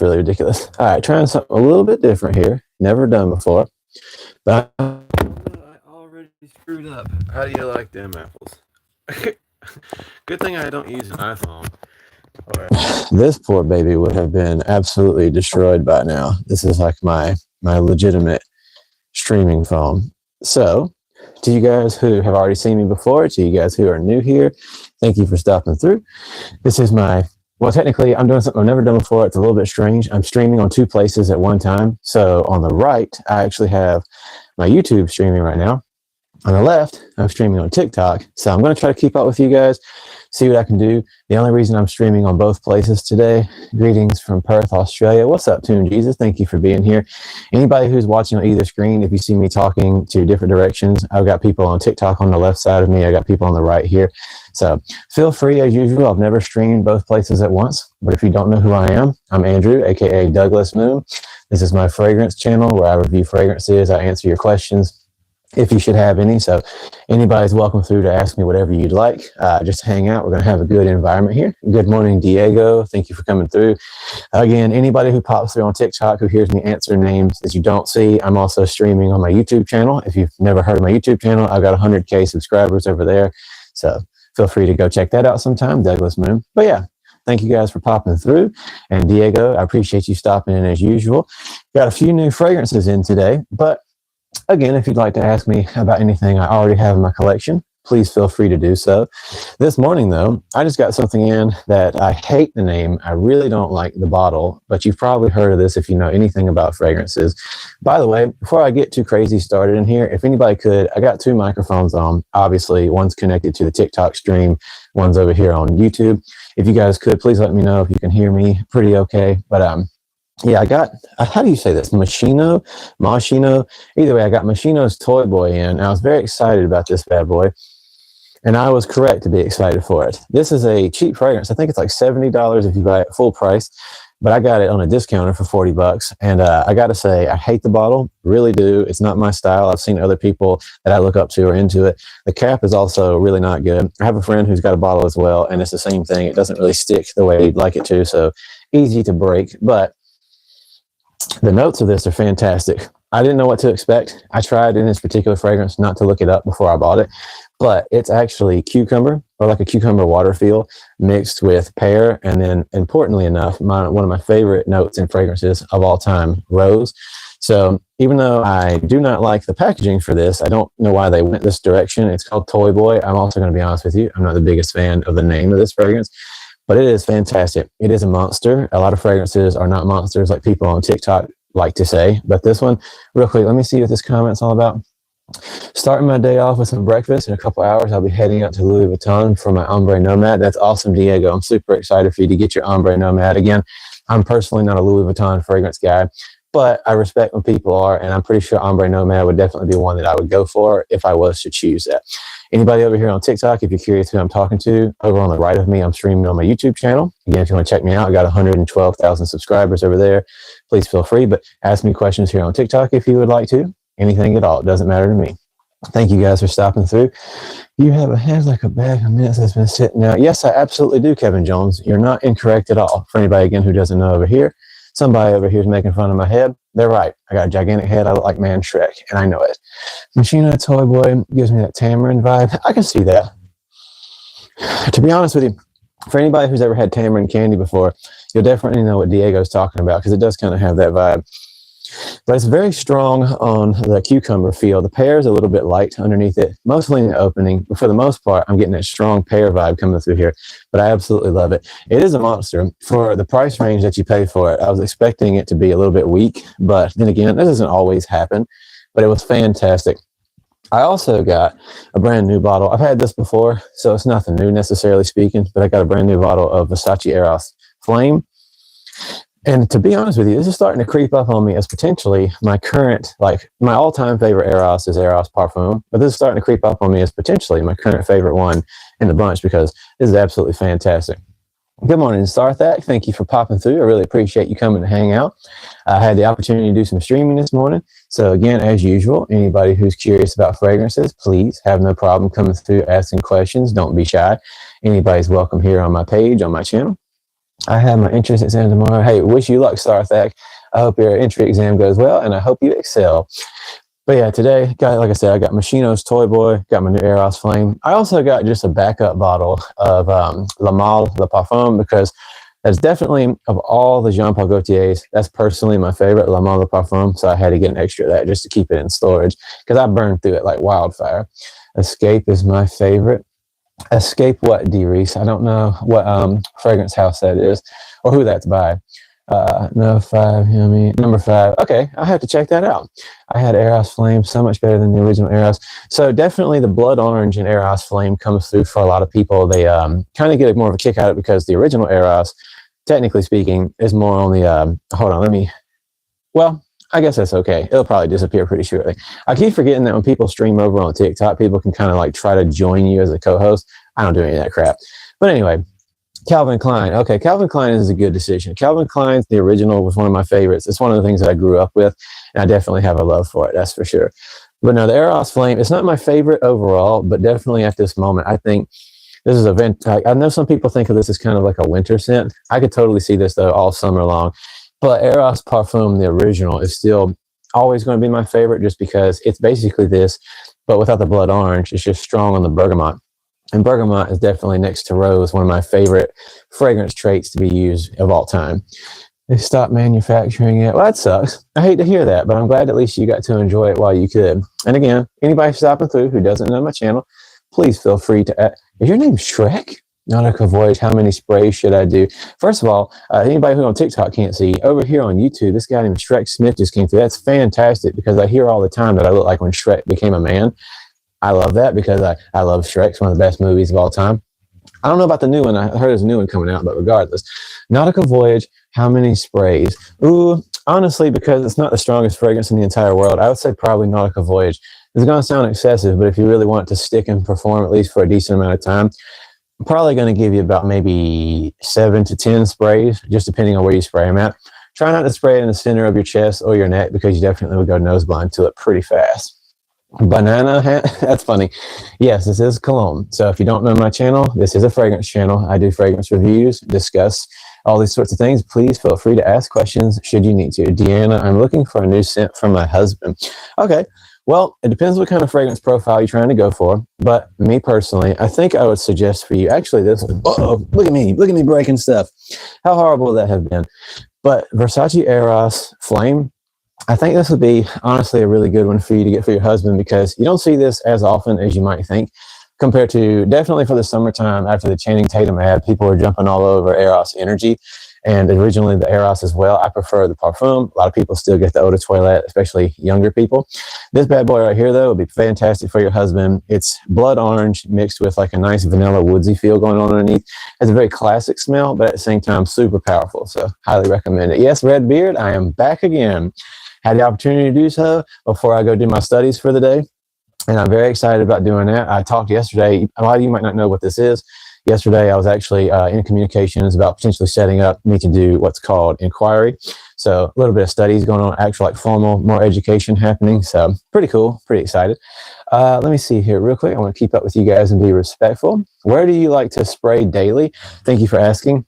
really ridiculous. All right, trying something a little bit different here. Never done before. But I already screwed up. How do you like them apples? Good thing I don't use an iPhone. This poor baby would have been absolutely destroyed by now. This is like my legitimate streaming phone. So, to you guys who have already seen me before, to you guys who are new here, thank you for stopping through. This is well, technically, I'm doing something I've never done before. It's a little bit strange. I'm streaming on two places at one time. So on the right, I actually have my YouTube streaming right now. On the left, I'm streaming on TikTok. So I'm going to try to keep up with you guys, see what I can do. The only reason I'm streaming on both places today, greetings from Perth, Australia. What's up, Toon Jesus? Thank you for being here. Anybody who's watching on either screen, if you see me talking to different directions, I've got people on TikTok on the left side of me. I got people on the right here. So feel free, as usual. I've never streamed both places at once, but if you don't know who I am, I'm Andrew, aka Douglas Moon. This is my fragrance channel where I review fragrances. I answer your questions, if you should have any. So anybody's welcome through to ask me whatever you'd like. Just hang out. We're going to have a good environment here. Good morning, Diego. Thank you for coming through. Again, anybody who pops through on TikTok who hears me answer names that you don't see, I'm also streaming on my YouTube channel. If you've never heard of my YouTube channel, I've got 100K subscribers over there. So feel free to go check that out sometime, Douglas Moon. But yeah, thank you guys for popping through. And Diego, I appreciate you stopping in as usual. Got a few new fragrances in today, but again, if you'd like to ask me about anything I already have in my collection, please feel free to do so. This morning, though, I just got something in that I hate the name. I really don't like the bottle, but you've probably heard of this if you know anything about fragrances. By the way, before I get too crazy started in here, if anybody could, I got two microphones on. Obviously, one's connected to the TikTok stream, one's over here on YouTube. If you guys could, please let me know if you can hear me pretty okay. But yeah, I got, how do you say this? Moschino? Either way, I got Moschino's Toy Boy in. And I was very excited about this bad boy. And I was correct to be excited for it. This is a cheap fragrance. I think it's like $70 if you buy it full price. But I got it on a discounter for $40. And I got to say, I hate the bottle. Really do. It's not my style. I've seen other people that I look up to are into it. The cap is also really not good. I have a friend who's got a bottle as well. And it's the same thing. It doesn't really stick the way you'd like it to. So easy to break. But the notes of this are fantastic. I didn't know what to expect. I tried in this particular fragrance not to look it up before I bought it, but it's actually cucumber, or like a cucumber water feel mixed with pear. And then importantly enough, one of my favorite notes in fragrances of all time, rose. So even though I do not like the packaging for this, I don't know why they went this direction. It's called Toy Boy. I'm also going to be honest with you, I'm not the biggest fan of the name of this fragrance, but it is fantastic. It is a monster. A lot of fragrances are not monsters like people on TikTok like to say. But this one, real quick, let me see what this comment's all about. Starting my day off with some breakfast. In a couple hours, I'll be heading out to Louis Vuitton for my Ombre Nomad. That's awesome, Diego. I'm super excited for you to get your Ombre Nomad. Again, I'm personally not a Louis Vuitton fragrance guy, but I respect when people are, and I'm pretty sure Ombre Nomad would definitely be one that I would go for if I was to choose that. Anybody over here on TikTok, if you're curious who I'm talking to, over on the right of me, I'm streaming on my YouTube channel. Again, if you want to check me out, I got 112,000 subscribers over there. Please feel free, but ask me questions here on TikTok if you would like to. Anything at all. It doesn't matter to me. Thank you guys for stopping through. You have a head like a bag of mints that's been sitting out. Yes, I absolutely do, Kevin Jones. You're not incorrect at all. For anybody, again, who doesn't know over here, somebody over here is making fun of my head. They're right. I got a gigantic head. I look like Man Shrek, and I know it. Moschino Toy Boy gives me that tamarind vibe. I can see that. To be honest with you, for anybody who's ever had tamarind candy before, you'll definitely know what Diego's talking about, because it does kind of have that vibe. But it's very strong on the cucumber feel. The pear is a little bit light underneath it, mostly in the opening. But for the most part, I'm getting that strong pear vibe coming through here. But I absolutely love it. It is a monster. For the price range that you pay for it, I was expecting it to be a little bit weak. But then again, that doesn't always happen. But it was fantastic. I also got a brand new bottle. I've had this before, so it's nothing new necessarily speaking. But I got a brand new bottle of Versace Eros Flame. And to be honest with you, this is starting to creep up on me as potentially my current, like my all-time favorite Eros is Eros Parfum. But this is starting to creep up on me as potentially my current favorite one in the bunch, because this is absolutely fantastic. Good morning, Starthak. Thank you for popping through. I really appreciate you coming to hang out. I had the opportunity to do some streaming this morning. So again, as usual, anybody who's curious about fragrances, please have no problem coming through, asking questions. Don't be shy. Anybody's welcome here on my page, on my channel. I have my entrance exam tomorrow. Hey, wish you luck, Sarthak. I hope your entry exam goes well, and I hope you excel. But yeah, today, like I said, I got Moschino's Toy Boy, got my new Eros Flame. I also got just a backup bottle of La Male Le Parfum because that's definitely, of all the Jean Paul Gaultiers, that's personally my favorite, La Male Le Parfum. So I had to get an extra of that just to keep it in storage because I burned through it like wildfire. Escape is my favorite. Escape what, D. Reese? I don't know what fragrance house that is or who that's by. No, 5, you know what I mean? Number 5. Okay, I have to check that out. I had Eros Flame, so much better than the original Eros. So definitely the blood orange in Eros Flame comes through for a lot of people. They kind of get more of a kick out of it because the original Eros, technically speaking, is more on the, hold on, well, I guess that's okay. It'll probably disappear pretty shortly. I keep forgetting that when people stream over on TikTok, people can kind of like try to join you as a co-host. I don't do any of that crap. But anyway, Calvin Klein. Okay, Calvin Klein is a good decision. Calvin Klein's, the original, was one of my favorites. It's one of the things that I grew up with, and I definitely have a love for it, that's for sure. But no, the Eros Flame, it's not my favorite overall, but definitely at this moment, I think this is a vent. I know some people think of this as kind of like a winter scent. I could totally see this, though, all summer long. But Eros Parfum, the original, is still always going to be my favorite just because it's basically this, but without the blood orange. It's just strong on the bergamot. And bergamot is definitely, next to rose, one of my favorite fragrance traits to be used of all time. They stopped manufacturing it. Well, that sucks. I hate to hear that, but I'm glad at least you got to enjoy it while you could. And again, anybody stopping through who doesn't know my channel, please feel free to... is your name Shrek? Nautical Voyage, how many sprays should I do? First of all, anybody who on TikTok can't see, over here on YouTube, this guy named Shrek Smith just came through. That's fantastic because I hear all the time that I look like when Shrek became a man. I love that because I love Shrek. It's one of the best movies of all time. I don't know about the new one. I heard there's a new one coming out, but regardless. Nautical Voyage, how many sprays? Ooh, honestly, because it's not the strongest fragrance in the entire world, I would say probably Nautical Voyage. It's going to sound excessive, but if you really want it to stick and perform at least for a decent amount of time, I'm probably going to give you about maybe 7 to 10 sprays, just depending on where you spray them at. Try not to spray it in the center of your chest or your neck because you definitely would go nose blind to it pretty fast. Banana hat, that's funny. Yes, this is cologne. So if you don't know my channel, this is a fragrance channel. I do fragrance reviews, discuss all these sorts of things. Please feel free to ask questions should you need to. Deanna, I'm looking for a new scent from my husband. Okay. Well, it depends what kind of fragrance profile you're trying to go for. But me personally, I think I would suggest for you, actually, this one. Oh, look at me breaking stuff. How horrible would that have been? But Versace Eros Flame, I think this would be, honestly, a really good one for you to get for your husband because you don't see this as often as you might think compared to definitely for the summertime after the Channing Tatum ad, people were jumping all over Eros Energy. And originally the Eros as well. I prefer the Parfum. A lot of people still get the Eau de Toilette, especially younger people. This bad boy right here, though, would be fantastic for your husband. It's blood orange mixed with like a nice vanilla woodsy feel going on underneath. It's a very classic smell, but at the same time, super powerful. So highly recommend it. Yes, Red Beard, I am back again. Had the opportunity to do so before I go do my studies for the day. And I'm very excited about doing that. I talked yesterday. A lot of you might not know what this is. Yesterday, I was actually in communications about potentially setting up me to do what's called inquiry. So a little bit of studies going on, actual like formal, more education happening. So pretty cool, pretty excited. Let me see here real quick. I want to keep up with you guys and be respectful. Where do you like to spray daily? Thank you for asking.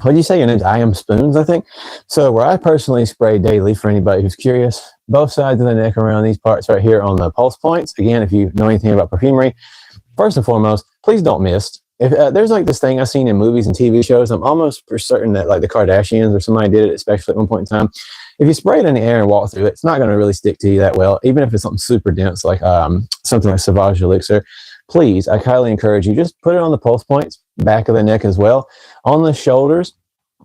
What did you say? Your name's I Am Spoons, I think. So where I personally spray daily for anybody who's curious, both sides of the neck around these parts right here on the pulse points. Again, if you know anything about perfumery, first and foremost, please don't mist. If there's like this thing I've seen in movies and TV shows, I'm almost for certain that like the Kardashians or somebody did it, especially at one point in time. If you spray it in the air and walk through it, it's not going to really stick to you that well, even if it's something super dense like something like Sauvage Elixir. Please, I highly encourage you, just put it on the pulse points, back of the neck as well, on the shoulders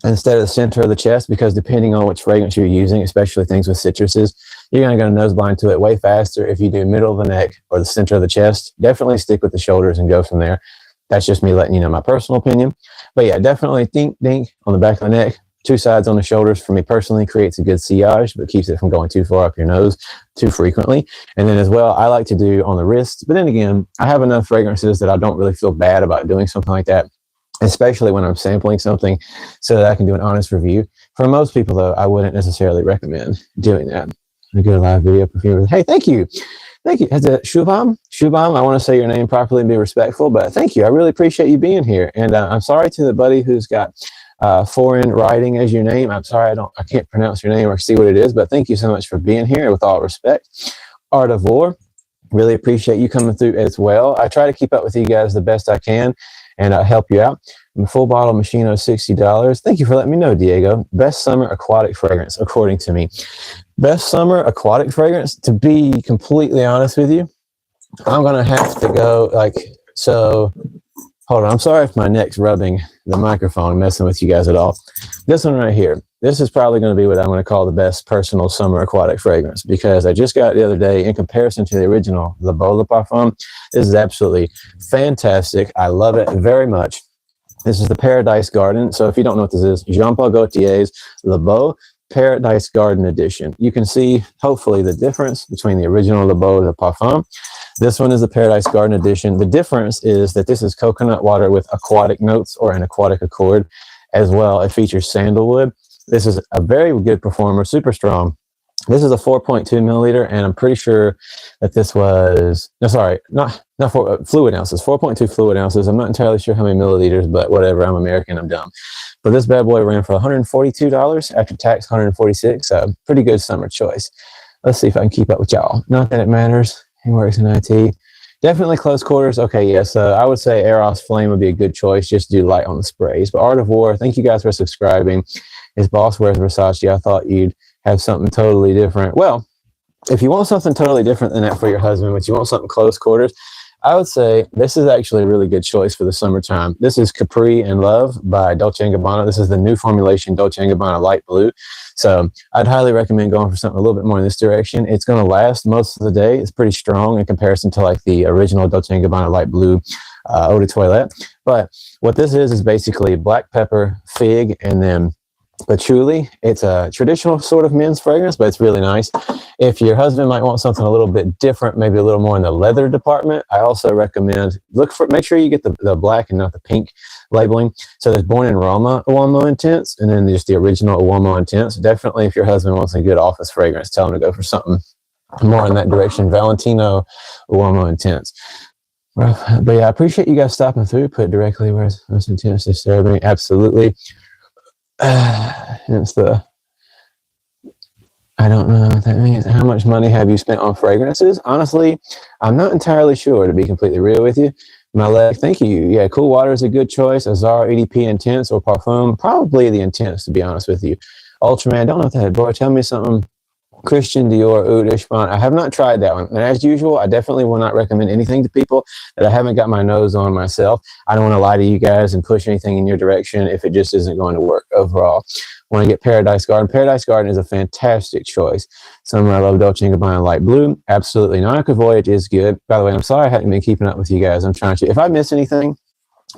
instead of the center of the chest, because depending on which fragrance you're using, especially things with citruses, you're going to go nose blind to it way faster if you do middle of the neck or the center of the chest. Definitely stick with the shoulders and go from there. That's just me letting you know my personal opinion. But yeah, definitely dink on the back of the neck, 2 sides on the shoulders for me personally creates a good sillage, but keeps it from going too far up your nose too frequently. And then as well, I like to do on the wrists. But then again, I have enough fragrances that I don't really feel bad about doing something like that, especially when I'm sampling something so that I can do an honest review. For most people, though, I wouldn't necessarily recommend doing that. A good live video perfume. Hey, thank you. Thank you. Is it Shubham? Shubham, I want to say your name properly and be respectful, but thank you. I really appreciate you being here. And I'm sorry to the buddy who's got foreign writing as your name. I'm sorry, I can't pronounce your name or see what it is, but thank you so much for being here. With all respect, Art of War. Really appreciate you coming through as well. I try to keep up with you guys the best I can and help you out. Full bottle Moschino, $60. Thank you for letting me know, Diego. Best summer aquatic fragrance, according to me. Best summer aquatic fragrance, to be completely honest with you, I'm going to have to go so. Hold on. I'm sorry if my neck's rubbing the microphone, messing with you guys at all. This one right here, this is probably going to be what I'm going to call the best personal summer aquatic fragrance, because I just got it the other day in comparison to the original Le Beau Le Parfum. This is absolutely fantastic. I love it very much. This is the Paradise Garden. So if you don't know what this is, Jean-Paul Gaultier's Le Beau Paradise Garden Edition. You can see, hopefully, the difference between the original Le Beau Le Parfum. This one is the Paradise Garden Edition. The difference is that this is coconut water with aquatic notes, or an aquatic accord as well. It features sandalwood. This is a very good performer, super strong. This is a 4.2 milliliter, and I'm pretty sure that this was, no, sorry, not fluid ounces, 4.2 fluid ounces. I'm not entirely sure how many milliliters, but whatever, I'm American, I'm dumb. But this bad boy ran for $142, after tax $146, so pretty good summer choice. Let's see if I can keep up with y'all. Not that it matters, he works in IT. Definitely close quarters. Okay, yes, I would say Eros Flame would be a good choice, just to do light on the sprays. But Art of War, thank you guys for subscribing. His boss wears Versace. I thought you'd have something totally different. Well, if you want something totally different than that for your husband, but you want something close quarters, I would say this is actually a really good choice for the summertime. This is Capri and Love by Dolce & Gabbana. This is the new formulation, Dolce & Gabbana Light Blue. So I'd highly recommend going for something a little bit more in this direction. It's going to last most of the day. It's pretty strong in comparison to like the original Dolce & Gabbana Light Blue Eau de Toilette. But what this is basically black pepper, fig, and then patchouli. It's a traditional sort of men's fragrance, but it's really nice. If your husband might want something a little bit different, maybe a little more in the leather department, I also recommend make sure you get the black and not the pink labeling. So there's Born in Roma Uomo Intense, and then there's the original Uomo Intense. Definitely, if your husband wants a good office fragrance, tell him to go for something more in that direction. Valentino Uomo Intense. But yeah, I appreciate you guys stopping through. Put directly where it's most intense, disturbing. Absolutely. It's the, I don't know what that means. How much money have you spent on fragrances? Honestly, I'm not entirely sure, to be completely real with you. My leg, thank you. Yeah, Cool Water is a good choice. Azar EDP Intense or Parfum, probably the Intense, to be honest with you. Ultraman, don't know what that is. Boy, tell me something. Christian Dior Oud Ishban. I have not tried that one. And as usual, I definitely will not recommend anything to people that I haven't got my nose on myself. I don't want to lie to you guys and push anything in your direction if it just isn't going to work overall. Want to get Paradise Garden. Paradise Garden is a fantastic choice. Some I love Dolce & Gabbana Light Blue. Absolutely. Nautica Voyage is good. By the way, I'm sorry I haven't been keeping up with you guys. I'm trying to. If I miss anything,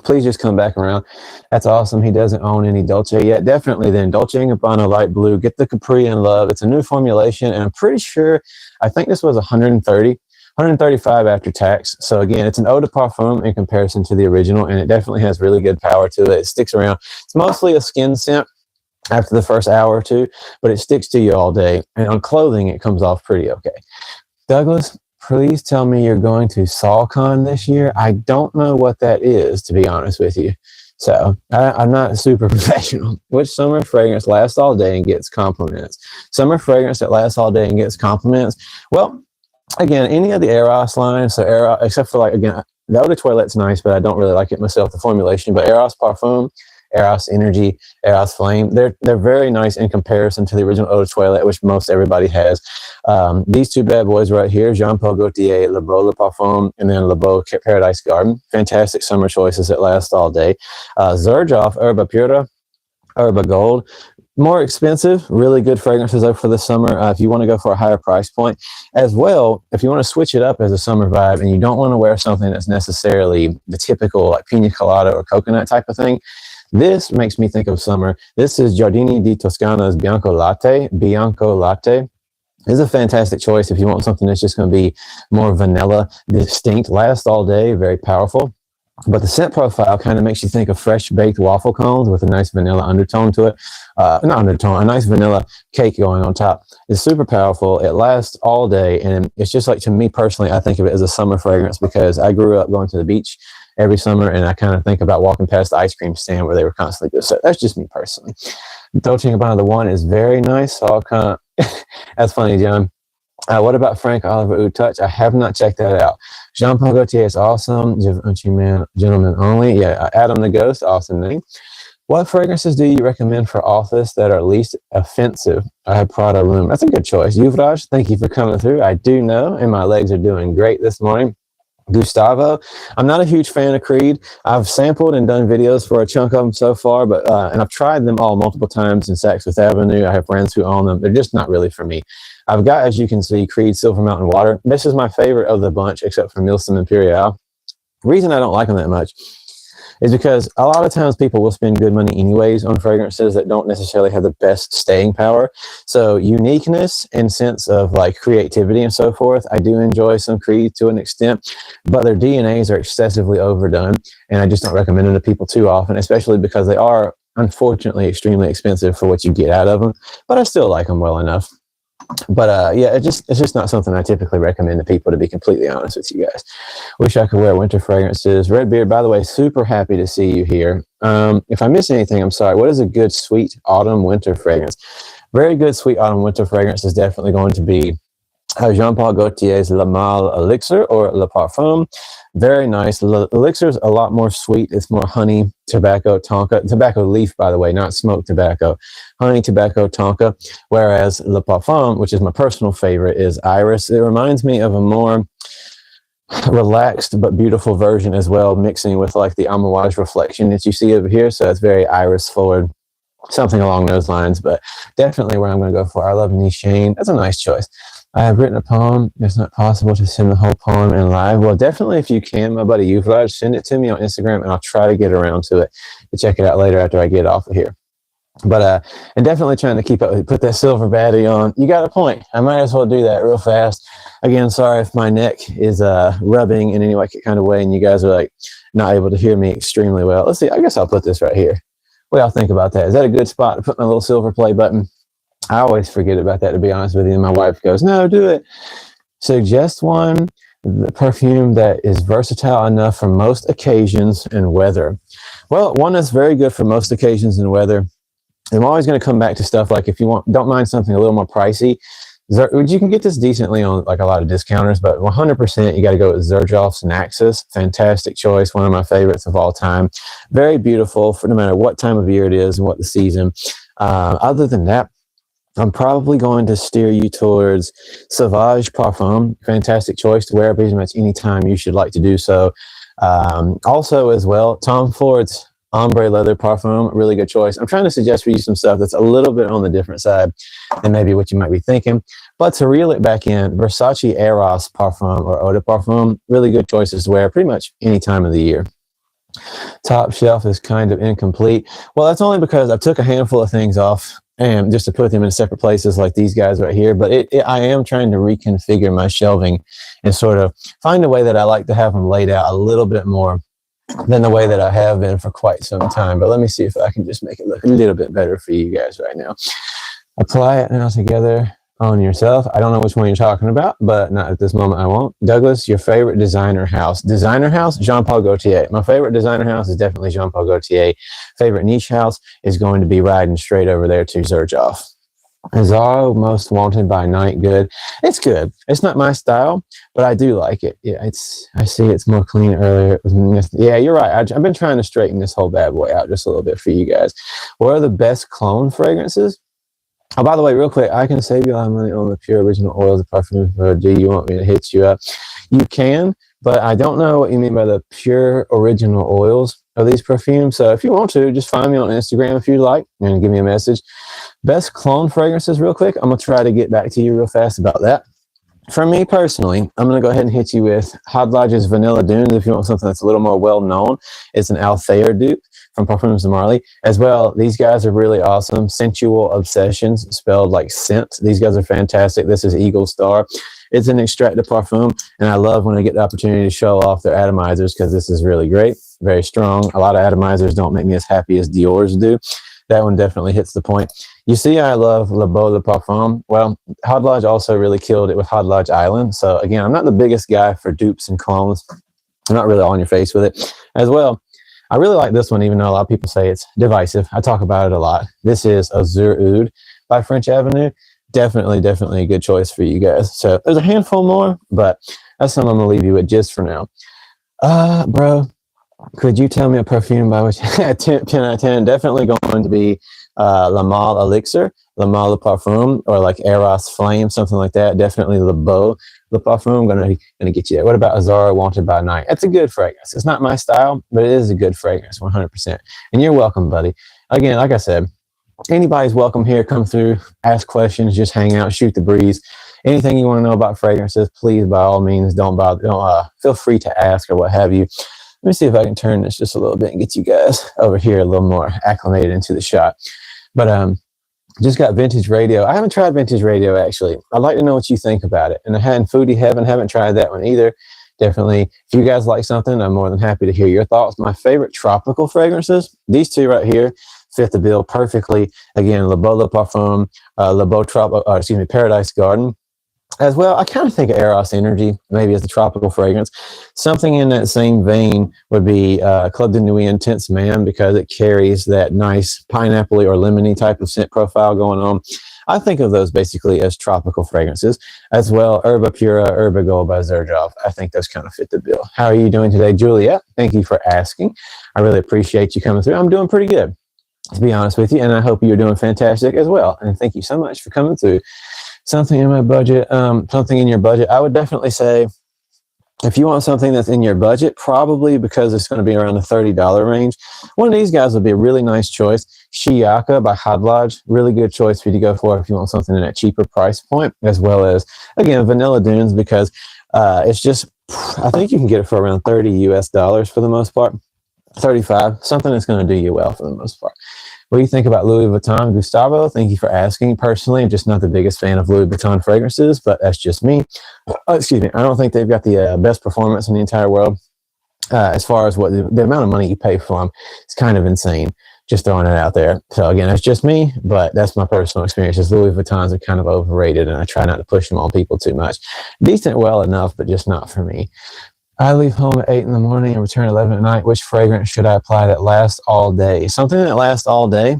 please just come back around. That's awesome. He doesn't own any Dolce yet. Definitely then Dolce & Gabbana Light Blue. Get the Capri and Love. It's a new formulation, and I'm pretty sure, I think this was 135 after tax. So again, it's an eau de parfum in comparison to the original, and it definitely has really good power to it. It sticks around. It's mostly a skin scent after the first hour or two, but it sticks to you all day. And on clothing, it comes off pretty okay. Douglas, please tell me you're going to SalCon this year. I don't know what that is, to be honest with you. So I'm not super professional. Which summer fragrance lasts all day and gets compliments? Summer fragrance that lasts all day and gets compliments? Well, again, any of the Eros lines, so Eros, except for like, again, the Eau de Toilette's nice, but I don't really like it myself, the formulation. But Eros Parfum, Eros Energy, Eros Flame, they're very nice in comparison to the original Eau de Toilette, which most everybody has. These two bad boys right here, Jean-Paul Gaultier, Le Beau Le Parfum, and then Le Beau Paradise Garden. Fantastic summer choices that last all day. Xerjoff Herba Pura, Herba Gold. More expensive, really good fragrances though for the summer. If you want to go for a higher price point as well, if you want to switch it up as a summer vibe and you don't want to wear something that's necessarily the typical like pina colada or coconut type of thing, this makes me think of summer. This is Giardini di Toscana's Bianco Latte. Bianco Latte is a fantastic choice if you want something that's just going to be more vanilla, distinct, last all day, very powerful. But the scent profile kind of makes you think of fresh baked waffle cones with a nice vanilla undertone to it. Not undertone, a nice vanilla cake going on top. It's super powerful. It lasts all day. And it's just like, to me personally, I think of it as a summer fragrance because I grew up going to the beach every summer, and I kind of think about walking past the ice cream stand where they were constantly good. So that's just me personally. Dolce & Gabbana the one is very nice. So I'll kind of, that's funny, John. What about Frank Oliver Oud Touch? I have not checked that out. Jean Paul Gaultier is awesome. Givenchy Man, Gentlemen Only. Yeah, Adam the Ghost, awesome name. What fragrances do you recommend for office that are least offensive? I have Prada Room. That's a good choice. Yuvraj, thank you for coming through. I do know, and my legs are doing great this morning. Gustavo. I'm not a huge fan of Creed. I've sampled and done videos for a chunk of them so far, but and I've tried them all multiple times in Saks Fifth Avenue. I have friends who own them. They're just not really for me. I've got, as you can see, Creed Silver Mountain Water. This is my favorite of the bunch, except for Milsom Imperial. Reason I don't like them that much is because a lot of times people will spend good money anyways on fragrances that don't necessarily have the best staying power. So uniqueness and sense of like creativity and so forth, I do enjoy some Creed to an extent, but their DNAs are excessively overdone, and I just don't recommend them to people too often, especially because they are unfortunately extremely expensive for what you get out of them, but I still like them well enough. But yeah, it's just not something I typically recommend to people, to be completely honest with you guys. Wish I could wear winter fragrances. Redbeard, by the way, super happy to see you here. If I missed anything, I'm sorry. What is a good sweet autumn winter fragrance? Very good sweet autumn winter fragrance is definitely going to be Jean-Paul Gaultier's Le Mal Elixir or Le Parfum. Very nice. Elixir is a lot more sweet. It's more honey, tobacco, tonka. Tobacco leaf, by the way, not smoked tobacco. Honey, tobacco, tonka. Whereas Le Parfum, which is my personal favorite, is iris. It reminds me of a more relaxed but beautiful version as well, mixing with like the Amouage reflection that you see over here. So it's very iris forward, something along those lines. But definitely where I'm going to go for. I love Nishane. That's a nice choice. I have written a poem. It's not possible to send the whole poem in live. Well, definitely if you can, my buddy Yuvraj, send it to me on Instagram and I'll try to get around to it to check it out later after I get off of here. But and definitely trying to keep up, put that silver battery on. You got a point. I might as well do that real fast. Again, sorry if my neck is rubbing in any kind of way and you guys are like not able to hear me extremely well. Let's see. I guess I'll put this right here. What do y'all think about that? Is that a good spot to put my little silver play button? I always forget about that, to be honest with you. And my wife goes, no, do it. Suggest one, the perfume that is versatile enough for most occasions and weather. Well, one that's very good for most occasions and weather. I'm always going to come back to stuff like, if you don't mind something a little more pricey, you can get this decently on like a lot of discounters, but 100% you got to go with Xerjoff's Naxos. Fantastic choice. One of my favorites of all time. Very beautiful for no matter what time of year it is and what the season. Other than that, I'm probably going to steer you towards Sauvage Parfum. Fantastic choice to wear pretty much any time you should like to do so. Also as well, Tom Ford's Ombre Leather Parfum, really good choice. I'm trying to suggest for you some stuff that's a little bit on the different side than maybe what you might be thinking. But to reel it back in, Versace Eros Parfum or Eau de Parfum, really good choices to wear pretty much any time of the year. Top shelf is kind of incomplete. Well, that's only because I took a handful of things off and just to put them in separate places like these guys right here. But I am trying to reconfigure my shelving and sort of find a way that I like to have them laid out a little bit more than the way that I have been for quite some time. But let me see if I can just make it look a little bit better for you guys right now. Apply it now together on yourself. I don't know which one you're talking about, but not at this moment I won't. Douglas, your favorite designer house. Designer house, Jean-Paul Gaultier. My favorite designer house is definitely Jean-Paul Gaultier. Favorite niche house is going to be riding straight over there to Xerjoff. Azzaro Most Wanted by Night Good. It's good. It's not my style, but I do like it. Yeah, I see it's more clean earlier. Yeah, you're right. I've been trying to straighten this whole bad boy out just a little bit for you guys. What are the best clone fragrances? Oh, by the way, real quick, I can save you a lot of money on the pure original oils of perfume. Or do you want me to hit you up? You can, but I don't know what you mean by the pure original oils of these perfumes. So if you want to, just find me on Instagram if you'd like and give me a message. Best clone fragrances, real quick. I'm going to try to get back to you real fast about that. For me personally, I'm going to go ahead and hit you with Hot Lodge's Vanilla Dunes if you want something that's a little more well-known. It's an Althea dupe from Parfums de Marly. As well, these guys are really awesome. Sensual Obsessions, spelled like scent. These guys are fantastic. This is Eagle Star. It's an extrait de parfum, and I love when I get the opportunity to show off their atomizers because this is really great, very strong. A lot of atomizers don't make me as happy as Dior's do. That one definitely hits the point. You see, I love Le Beau de Parfum. Well, Hot Lodge also really killed it with Hot Lodge Island. So again, I'm not the biggest guy for dupes and clones. not really all in your face with it as well. I really like this one, even though a lot of people say it's divisive. I talk about it a lot. This is Azure Oud by French Avenue. Definitely a good choice for you guys. So there's a handful more, but that's something I'm gonna leave you with just for now. Bro, could you tell me a perfume by which 10 out of 10? Definitely going to be La Male Elixir, La Male Parfum, or like Eros Flame, something like that. Definitely Le Beau Le Parfum. Gonna get you there. What about Azara Wanted by Night? That's a good fragrance. It's not my style, but it is a good fragrance, 100%. And you're welcome, buddy. Again, like I said, anybody's welcome here. Come through, ask questions, just hang out, shoot the breeze. Anything you want to know about fragrances, please, by all means, don't bother. Don't feel free to ask or what have you. Let me see if I can turn this just a little bit and get you guys over here a little more acclimated into the shot. But just got Vintage Radio. I haven't tried Vintage Radio, actually. I'd like to know what you think about it. And I had Foodie Heaven. Haven't tried that one either. Definitely, if you guys like something, I'm more than happy to hear your thoughts. My favorite tropical fragrances, these two right here, fit the bill perfectly. Again, Le Beau Le Parfum, Le Beau Paradise Garden. As well, I kind of think of Eros Energy, maybe as a tropical fragrance. Something in that same vein would be Club de Nuit Intense Man, because it carries that nice pineapple or lemony type of scent profile going on. I think of those basically as tropical fragrances. As well, Herba Pura, Herba Gold by Xerjoff. I think those kind of fit the bill. How are you doing today, Juliet? Thank you for asking. I really appreciate you coming through. I'm doing pretty good, to be honest with you, and I hope you're doing fantastic as well. And thank you so much for coming through. Something in my budget, something in your budget. I would definitely say, if you want something that's in your budget, probably because it's going to be around the $30 range, one of these guys would be a really nice choice. Shiyaka by Hadlaj, really good choice for you to go for if you want something in that cheaper price point, as well as, again, Vanilla Dunes, because it's just, I think you can get it for around $30 for the most part, 35, something that's going to do you well for the most part. What do you think about Louis Vuitton? Gustavo, thank you for asking. Personally, I'm just not the biggest fan of Louis Vuitton fragrances, but that's just me. Excuse me. I don't think they've got the best performance in the entire world. As far as what the amount of money you pay for them, it's kind of insane. Just throwing it out there. So again, that's just me, but that's my personal experiences. Louis Vuittons are kind of overrated, and I try not to push them on people too much. Decent, well enough, but just not for me. I leave home at 8 in the morning and return at 11 at night. Which fragrance should I apply that lasts all day? Something that lasts all day.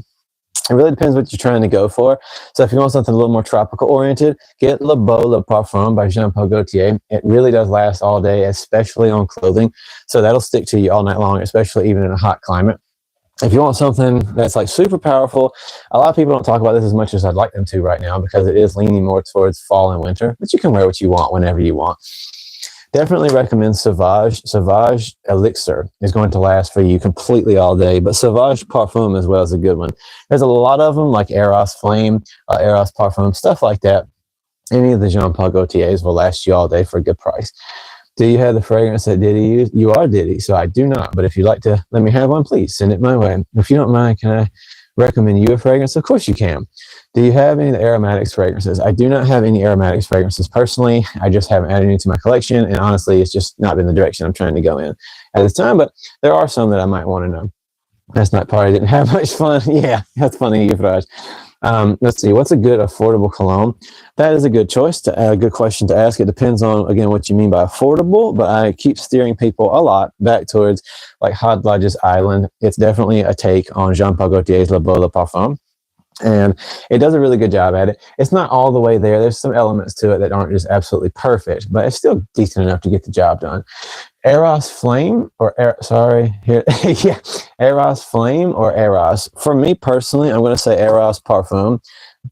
It really depends what you're trying to go for. So if you want something a little more tropical oriented, get Le Beau Le Parfum by Jean Paul Gaultier. It really does last all day, especially on clothing. So that'll stick to you all night long, especially even in a hot climate. If you want something that's like super powerful, a lot of people don't talk about this as much as I'd like them to right now, because it is leaning more towards fall and winter, but you can wear what you want whenever you want. Definitely recommend Sauvage. Sauvage Elixir is going to last for you completely all day, but Sauvage Parfum as well is a good one. There's a lot of them, like Eros Flame, Eros Parfum, stuff like that. Any of the Jean Paul Gaultiers will last you all day for a good price. Do you have the fragrance that Diddy used? You are Diddy, so I do not. But if you'd like to let me have one, please send it my way. If you don't mind, can I recommend you a fragrance? Of course you can. Do you have any of the aromatics fragrances? I do not have any aromatics fragrances personally. I just haven't added any to my collection, and honestly, it's just not been the direction I'm trying to go in at this time, but there are some that I might want to know. Last night party didn't have much fun. Yeah, that's funny, Euphrasia. Let's see, what's a good affordable cologne? That is a good choice, a good question to ask. It depends on, again, what you mean by affordable, but I keep steering people a lot back towards like Hadlaj's Island. It's definitely a take on Jean Paul Gaultier's Le Beau Le Parfum, and it does a really good job at it. It's not all the way there. There's some elements to it that aren't just absolutely perfect, but it's still decent enough to get the job done. Eros Flame or yeah, Eros Flame or Eros. For me personally, I'm going to say Eros Parfum,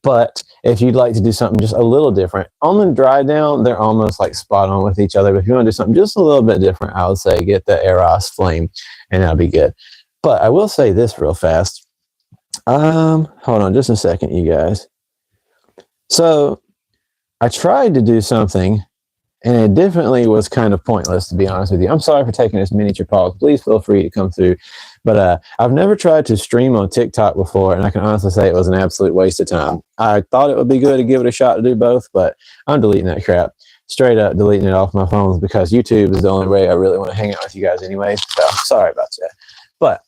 but if you'd like to do something just a little different, on the dry down, they're almost like spot on with each other. But if you want to do something just a little bit different, I would say get the Eros Flame, and that'll be good. But I will say this real fast. Hold on just a second, you guys. So I tried to do something, and it definitely was kind of pointless, to be honest with you. I'm sorry for taking this miniature pause. Please feel free to come through. But I've never tried to stream on TikTok before, and I can honestly say it was an absolute waste of time. I thought it would be good to give it a shot to do both, but I'm deleting that crap. Straight up deleting it off my phone, because YouTube is the only way I really want to hang out with you guys anyway. So sorry about that. But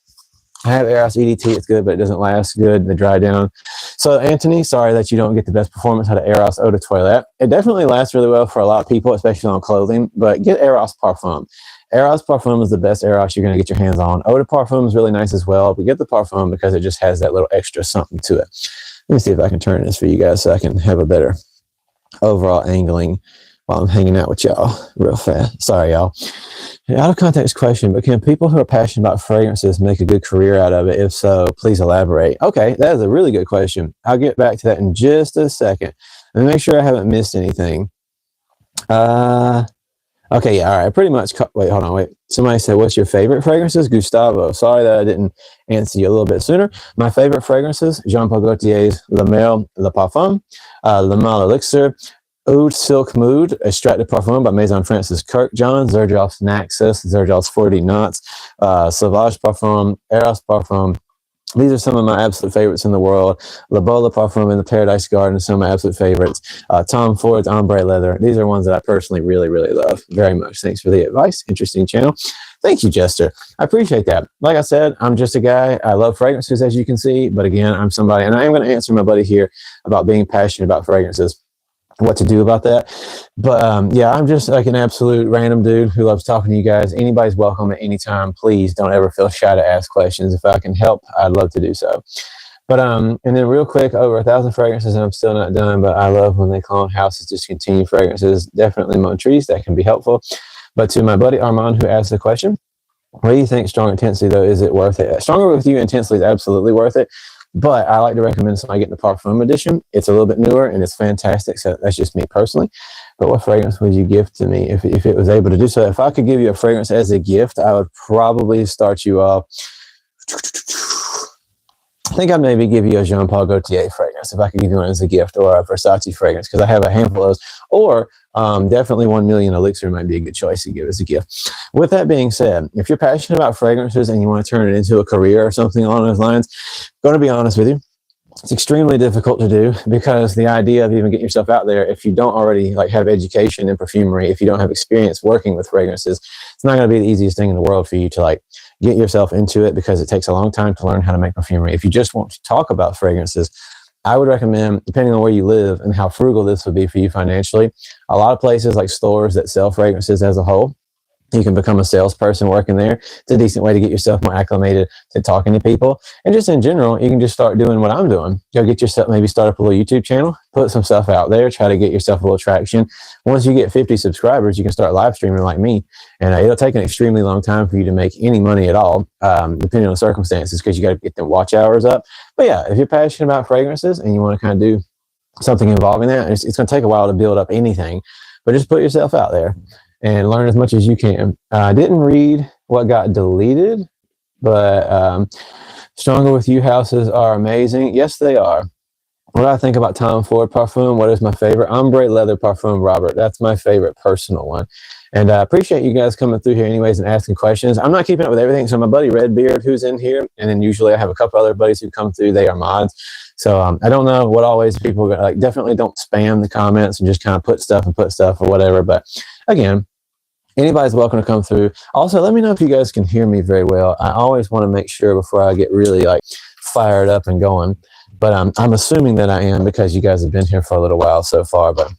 I have Eros EDT. It's good, but it doesn't last good. They dry down. So, Anthony, sorry that you don't get the best performance out of Eros Eau de Toilette. It definitely lasts really well for a lot of people, especially on clothing, but get Eros Parfum. Eros Parfum is the best Eros you're going to get your hands on. Eau de Parfum is really nice as well, but get the Parfum because it just has that little extra something to it. Let me see if I can turn this for you guys so I can have a better overall angling while I'm hanging out with y'all real fast. Sorry, y'all. Out of context question, but can people who are passionate about fragrances make a good career out of it? If so, please elaborate. Okay, that is a really good question. I'll get back to that in just a second. Let me make sure I haven't missed anything. Okay, yeah, all right. Pretty much. Wait, hold on. Wait. Somebody said, what's your favorite fragrances? Gustavo. Sorry that I didn't answer you a little bit sooner. My favorite fragrances, Jean Paul Gaultier's Le Merle Le Parfum, Le Mal Elixir, Oud Silk Mood, Extrait de Parfum by Maison Francis Kirkjohn, Xerjoff's Naxos, Xerjoff's 40 Knots, Sauvage Parfum, Eros Parfum. These are some of my absolute favorites in the world. La Bola Parfum in the Paradise Garden is some of my absolute favorites. Tom Ford's Ombre Leather. These are ones that I personally really, really love very much. Thanks for the advice. Interesting channel. Thank you, Jester. I appreciate that. Like I said, I'm just a guy. I love fragrances, as you can see. But again, I'm somebody, and I am going to answer my buddy here about being passionate about fragrances, what to do about that. But yeah, I'm just like an absolute random dude who loves talking to you guys. Anybody's welcome at any time. Please don't ever feel shy to ask questions. If I can help, I'd love to do so. But and then real quick, over 1,000 fragrances, and I'm still not done, but I love when they clone houses, discontinue fragrances. Definitely Montrese, that can be helpful. But to my buddy Armand who asked the question, what do you think strong intensity though? Is it worth it? Stronger with you intensely is absolutely worth it. But I like to recommend somebody getting the Parfum edition. It's a little bit newer and it's fantastic. So that's just me personally. But what fragrance would you gift to me if it was able to do so? If I could give you a fragrance as a gift, I would probably start you off. I think I'd maybe give you a Jean Paul Gaultier fragrance if I could give you one as a gift, or a Versace fragrance, because I have a handful of those. Or definitely 1 million Elixir might be a good choice to give as a gift. With that being said, if you're passionate about fragrances and you want to turn it into a career or something along those lines, I'm going to be honest with you, it's extremely difficult to do, because the idea of even getting yourself out there, if you don't already like have education in perfumery, if you don't have experience working with fragrances, it's not going to be the easiest thing in the world for you to like get yourself into it, because it takes a long time to learn how to make perfumery. If you just want to talk about fragrances, I would recommend, depending on where you live and how frugal this would be for you financially, a lot of places like stores that sell fragrances as a whole, you can become a salesperson working there. It's a decent way to get yourself more acclimated to talking to people. And just in general, you can just start doing what I'm doing. Go get yourself, maybe start up a little YouTube channel, put some stuff out there, try to get yourself a little traction. Once you get 50 subscribers, you can start live streaming like me. And it'll take an extremely long time for you to make any money at all, depending on the circumstances, because you got to get them watch hours up. But yeah, if you're passionate about fragrances and you want to kind of do something involving that, it's going to take a while to build up anything, but just put yourself out there and learn as much as you can. I didn't read what got deleted, but Stronger With You houses are amazing. Yes, they are. What do I think about Tom Ford Parfum? What is my favorite? Ombre Leather Parfum, Robert. That's my favorite personal one. And I appreciate you guys coming through here anyways and asking questions. I'm not keeping up with everything. So my buddy Redbeard, who's in here, and then usually I have a couple other buddies who come through. They are mods. So I don't know what always people like. Definitely don't spam the comments and just kind of put stuff or whatever. But again, anybody's welcome to come through. Also, let me know if you guys can hear me very well. I always want to make sure before I get really like fired up and going. But I'm assuming that I am, because you guys have been here for a little while so far. But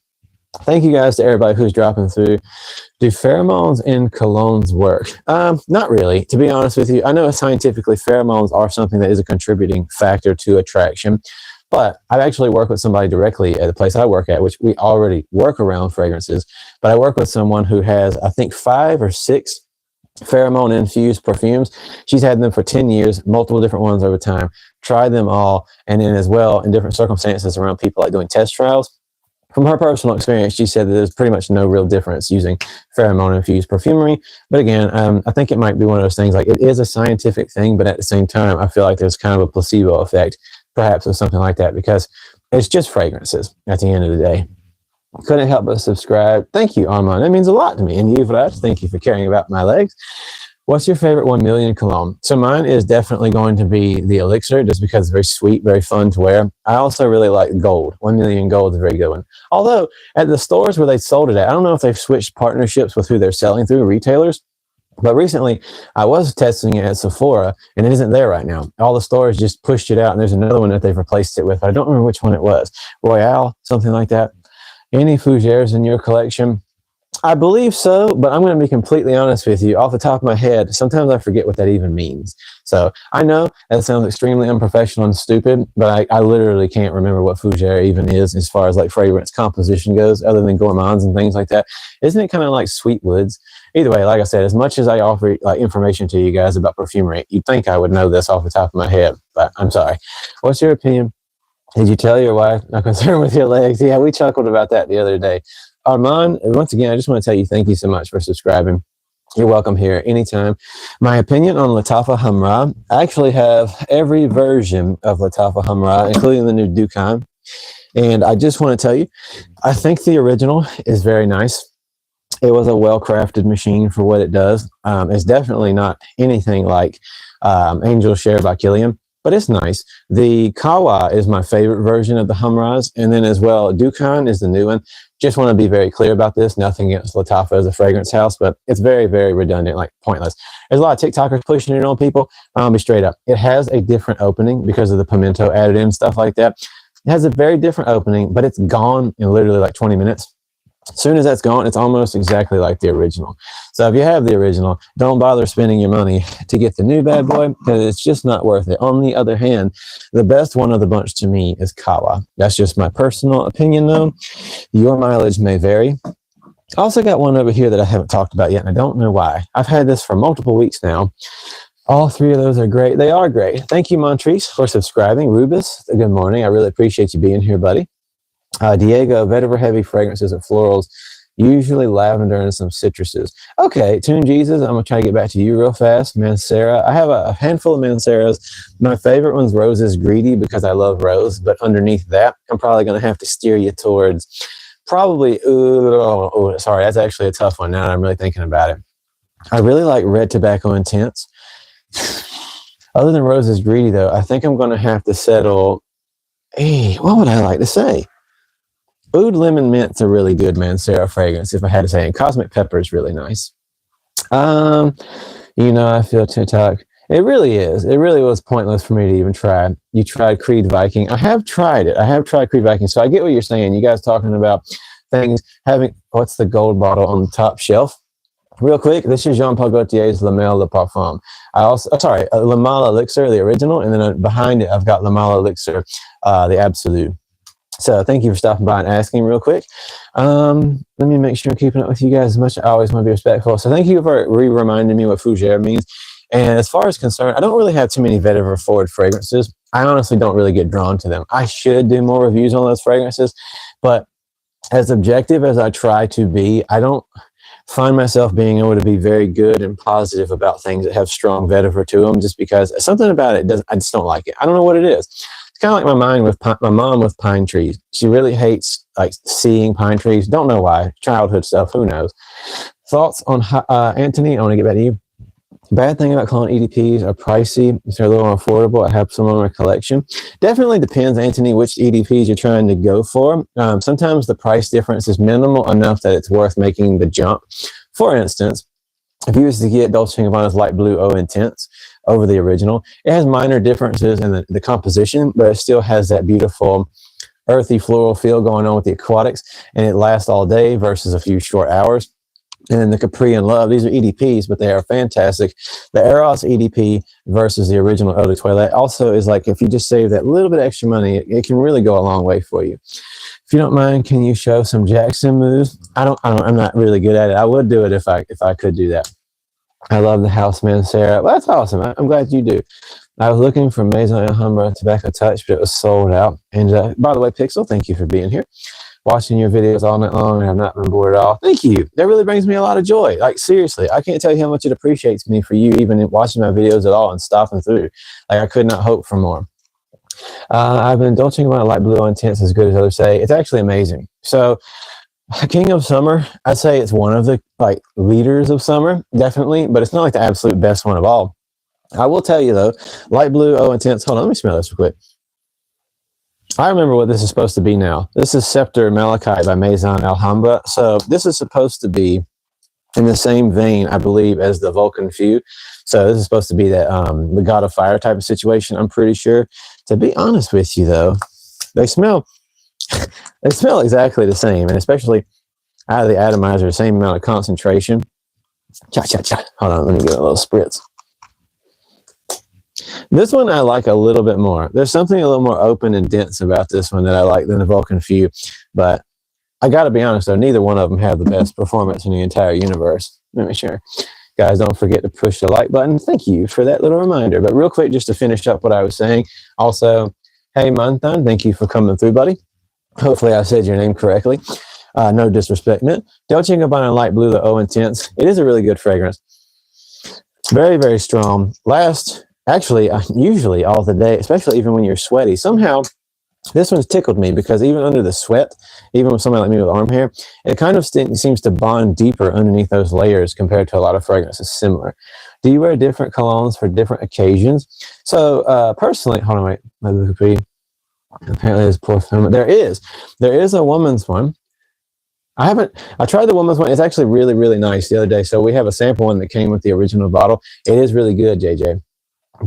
thank you guys to everybody who's dropping through. Do pheromones in colognes work? Not really, to be honest with you. I know scientifically pheromones are something that is a contributing factor to attraction. But I've actually worked with somebody directly at the place I work at, which we already work around fragrances. But I work with someone who has, I think, 5 or 6 pheromone-infused perfumes. She's had them for 10 years, multiple different ones over time, tried them all, and then as well in different circumstances around people like doing test trials. From her personal experience, she said that there's pretty much no real difference using pheromone-infused perfumery. But again, I think it might be one of those things, like it is a scientific thing, but at the same time, I feel like there's kind of a placebo effect, perhaps, or something like that, because it's just fragrances at the end of the day. Couldn't help but subscribe. Thank you, Armand. That means a lot to me. And you, Vlad, thank you for caring about my legs. What's your favorite 1 million cologne? So mine is definitely going to be the Elixir, just because it's very sweet, very fun to wear. I also really like Gold. 1 million Gold is a very good one. Although at the stores where they sold it at, I don't know if they've switched partnerships with who they're selling through, retailers. But recently, I was testing it at Sephora, and it isn't there right now. All the stores just pushed it out, and there's another one that they've replaced it with. I don't remember which one it was. Royale, something like that. Any fougères in your collection? I believe so, but I'm going to be completely honest with you. Off the top of my head, sometimes I forget what that even means. So I know that sounds extremely unprofessional and stupid, but I literally can't remember what fougere even is as far as like fragrance composition goes, other than gourmands and things like that. Isn't it kind of like sweet woods? Either way, like I said, as much as I offer like information to you guys about perfumery, you'd think I would know this off the top of my head, but I'm sorry. What's your opinion? Did you tell your wife not concerned with your legs? Yeah, we chuckled about that the other day. Armand, once again, I just want to tell you thank you so much for subscribing. You're welcome here anytime. My opinion on Latava Hamra, I actually have every version of Latava Hamra, including the new Dukan. And I just want to tell you, I think the original is very nice. It was a well-crafted machine for what it does. It's definitely not anything like Angel Share by Killian, but it's nice. The Kawa is my favorite version of the Humraz, and then as well, Dukan is the new one. Just want to be very clear about this. Nothing against Latava as a fragrance house, but it's very, very redundant, like pointless. There's a lot of TikTokers pushing it on people. I'll be straight up. It has a different opening because of the pimento added in, stuff like that. It has a very different opening, but it's gone in literally like 20 minutes. As soon as that's gone, it's almost exactly like the original. So if you have the original, don't bother spending your money to get the new bad boy because it's just not worth it. On the other hand, the best one of the bunch to me is Kawa. That's just my personal opinion, though. Your mileage may vary. I also got one over here that I haven't talked about yet, and I don't know why. I've had this for multiple weeks now. All three of those are great. They are great. Thank you, Montrese, for subscribing. Rubus, good morning. I really appreciate you being here, buddy. Diego, vetiver heavy fragrances of florals, usually lavender and some citruses. Okay, Tune Jesus, I'm going to try to get back to you real fast. Mancera, I have a handful of Manceras. My favorite one's Rose is Greedy because I love rose, but underneath that, I'm probably going to have to steer you towards probably, sorry, that's actually a tough one now that I'm really thinking about it. I really like Red Tobacco Intense. Other than Rose is Greedy, though, I think I'm going to have to settle, what would I like to say? Oud Lemon Mint's a really good Mancera fragrance, if I had to say. And Cosmic Pepper is really nice. I feel TikTok. It really is. It really was pointless for me to even try. You tried Creed Viking. I have tried it. I have tried Creed Viking. So I get what you're saying. You guys talking about things having, what's the gold bottle on the top shelf? Real quick, this is Jean-Paul Gaultier's La Male Le Parfum. La Male Elixir, the original, and then behind it, I've got La Male Elixir, the Absolute. So thank you for stopping by and asking real quick. Let me make sure I'm keeping up with you guys as much. I always want to be respectful. So thank you for reminding me what fougere means. And as far as concerned, I don't really have too many vetiver forward fragrances. I honestly don't really get drawn to them. I should do more reviews on those fragrances, but as objective as I try to be, I don't find myself being able to be very good and positive about things that have strong vetiver to them, just because something about it I just don't like it. I don't know what it is. Kind of like my mom with pine trees. She really hates like seeing pine trees. Don't know why. Childhood stuff. Who knows? Thoughts on Anthony? I want to get back to you. Bad thing about calling EDPs are pricey. If they're a little more affordable, I have some on my collection. Definitely depends, Anthony, which EDPs you're trying to go for. Sometimes the price difference is minimal enough that it's worth making the jump. For instance, if you was to get Dolce & Gabbana's Light Blue Eau Intense over the original, it has minor differences in the composition, but it still has that beautiful earthy floral feel going on with the aquatics, and it lasts all day versus a few short hours. And then the Capri and Love, these are EDPs, but they are fantastic. The Eros EDP versus the original Eau de Toilette also is like, if you just save that little bit of extra money, it can really go a long way for you. If you don't mind, can you show some Jackson moves? I'm not really good at it. I would do it if I could do that. I love the house Mancera. Well, that's awesome. I'm glad you do. I was looking for Maison Alhambra Tobacco Touch, but it was sold out. And by the way, Pixel, thank you for being here. Watching your videos all night long, and I've not been bored at all. Thank you. That really brings me a lot of joy. Like, seriously, I can't tell you how much it appreciates me for you even watching my videos at all and stopping through. Like, I could not hope for more. I've been indulging about Light Blue Intense, as good as others say. It's actually amazing. So, King of Summer, I'd say it's one of the leaders of summer, definitely, but it's not like the absolute best one of all. I will tell you though, Light Blue Eau Intense. Hold on, let me smell this real quick. I remember what this is supposed to be now. This is Scepter Malachite by Maison Alhambra. So this is supposed to be in the same vein, I believe, as the Vulcan Few. So this is supposed to be that the God of Fire type of situation, I'm pretty sure. To be honest with you, though, they smell exactly the same, and especially out of the atomizer, the same amount of concentration. Cha cha cha. Hold on, let me get a little spritz. This one I like a little bit more. There's something a little more open and dense about this one that I like than the Vulcan Few, but I got to be honest though, neither one of them have the best performance in the entire universe. Let me share. Guys, don't forget to push the like button. Thank you for that little reminder. But real quick, just to finish up what I was saying. Also, hey, Manthan, thank you for coming through, buddy. Hopefully I said your name correctly. No disrespect meant. Dolce & Gabbana Light Blue, the O Intense. It is a really good fragrance. Very, very strong. Actually, usually all the day, especially even when you're sweaty. Somehow, this one's tickled me because even under the sweat, even with somebody like me with arm hair, it kind of seems to bond deeper underneath those layers compared to a lot of fragrances similar. Do you wear different colognes for different occasions? So personally, hold on, wait, apparently there's perfume. There is a woman's one. I tried the woman's one. It's actually really, really nice the other day. So we have a sample one that came with the original bottle. It is really good, JJ.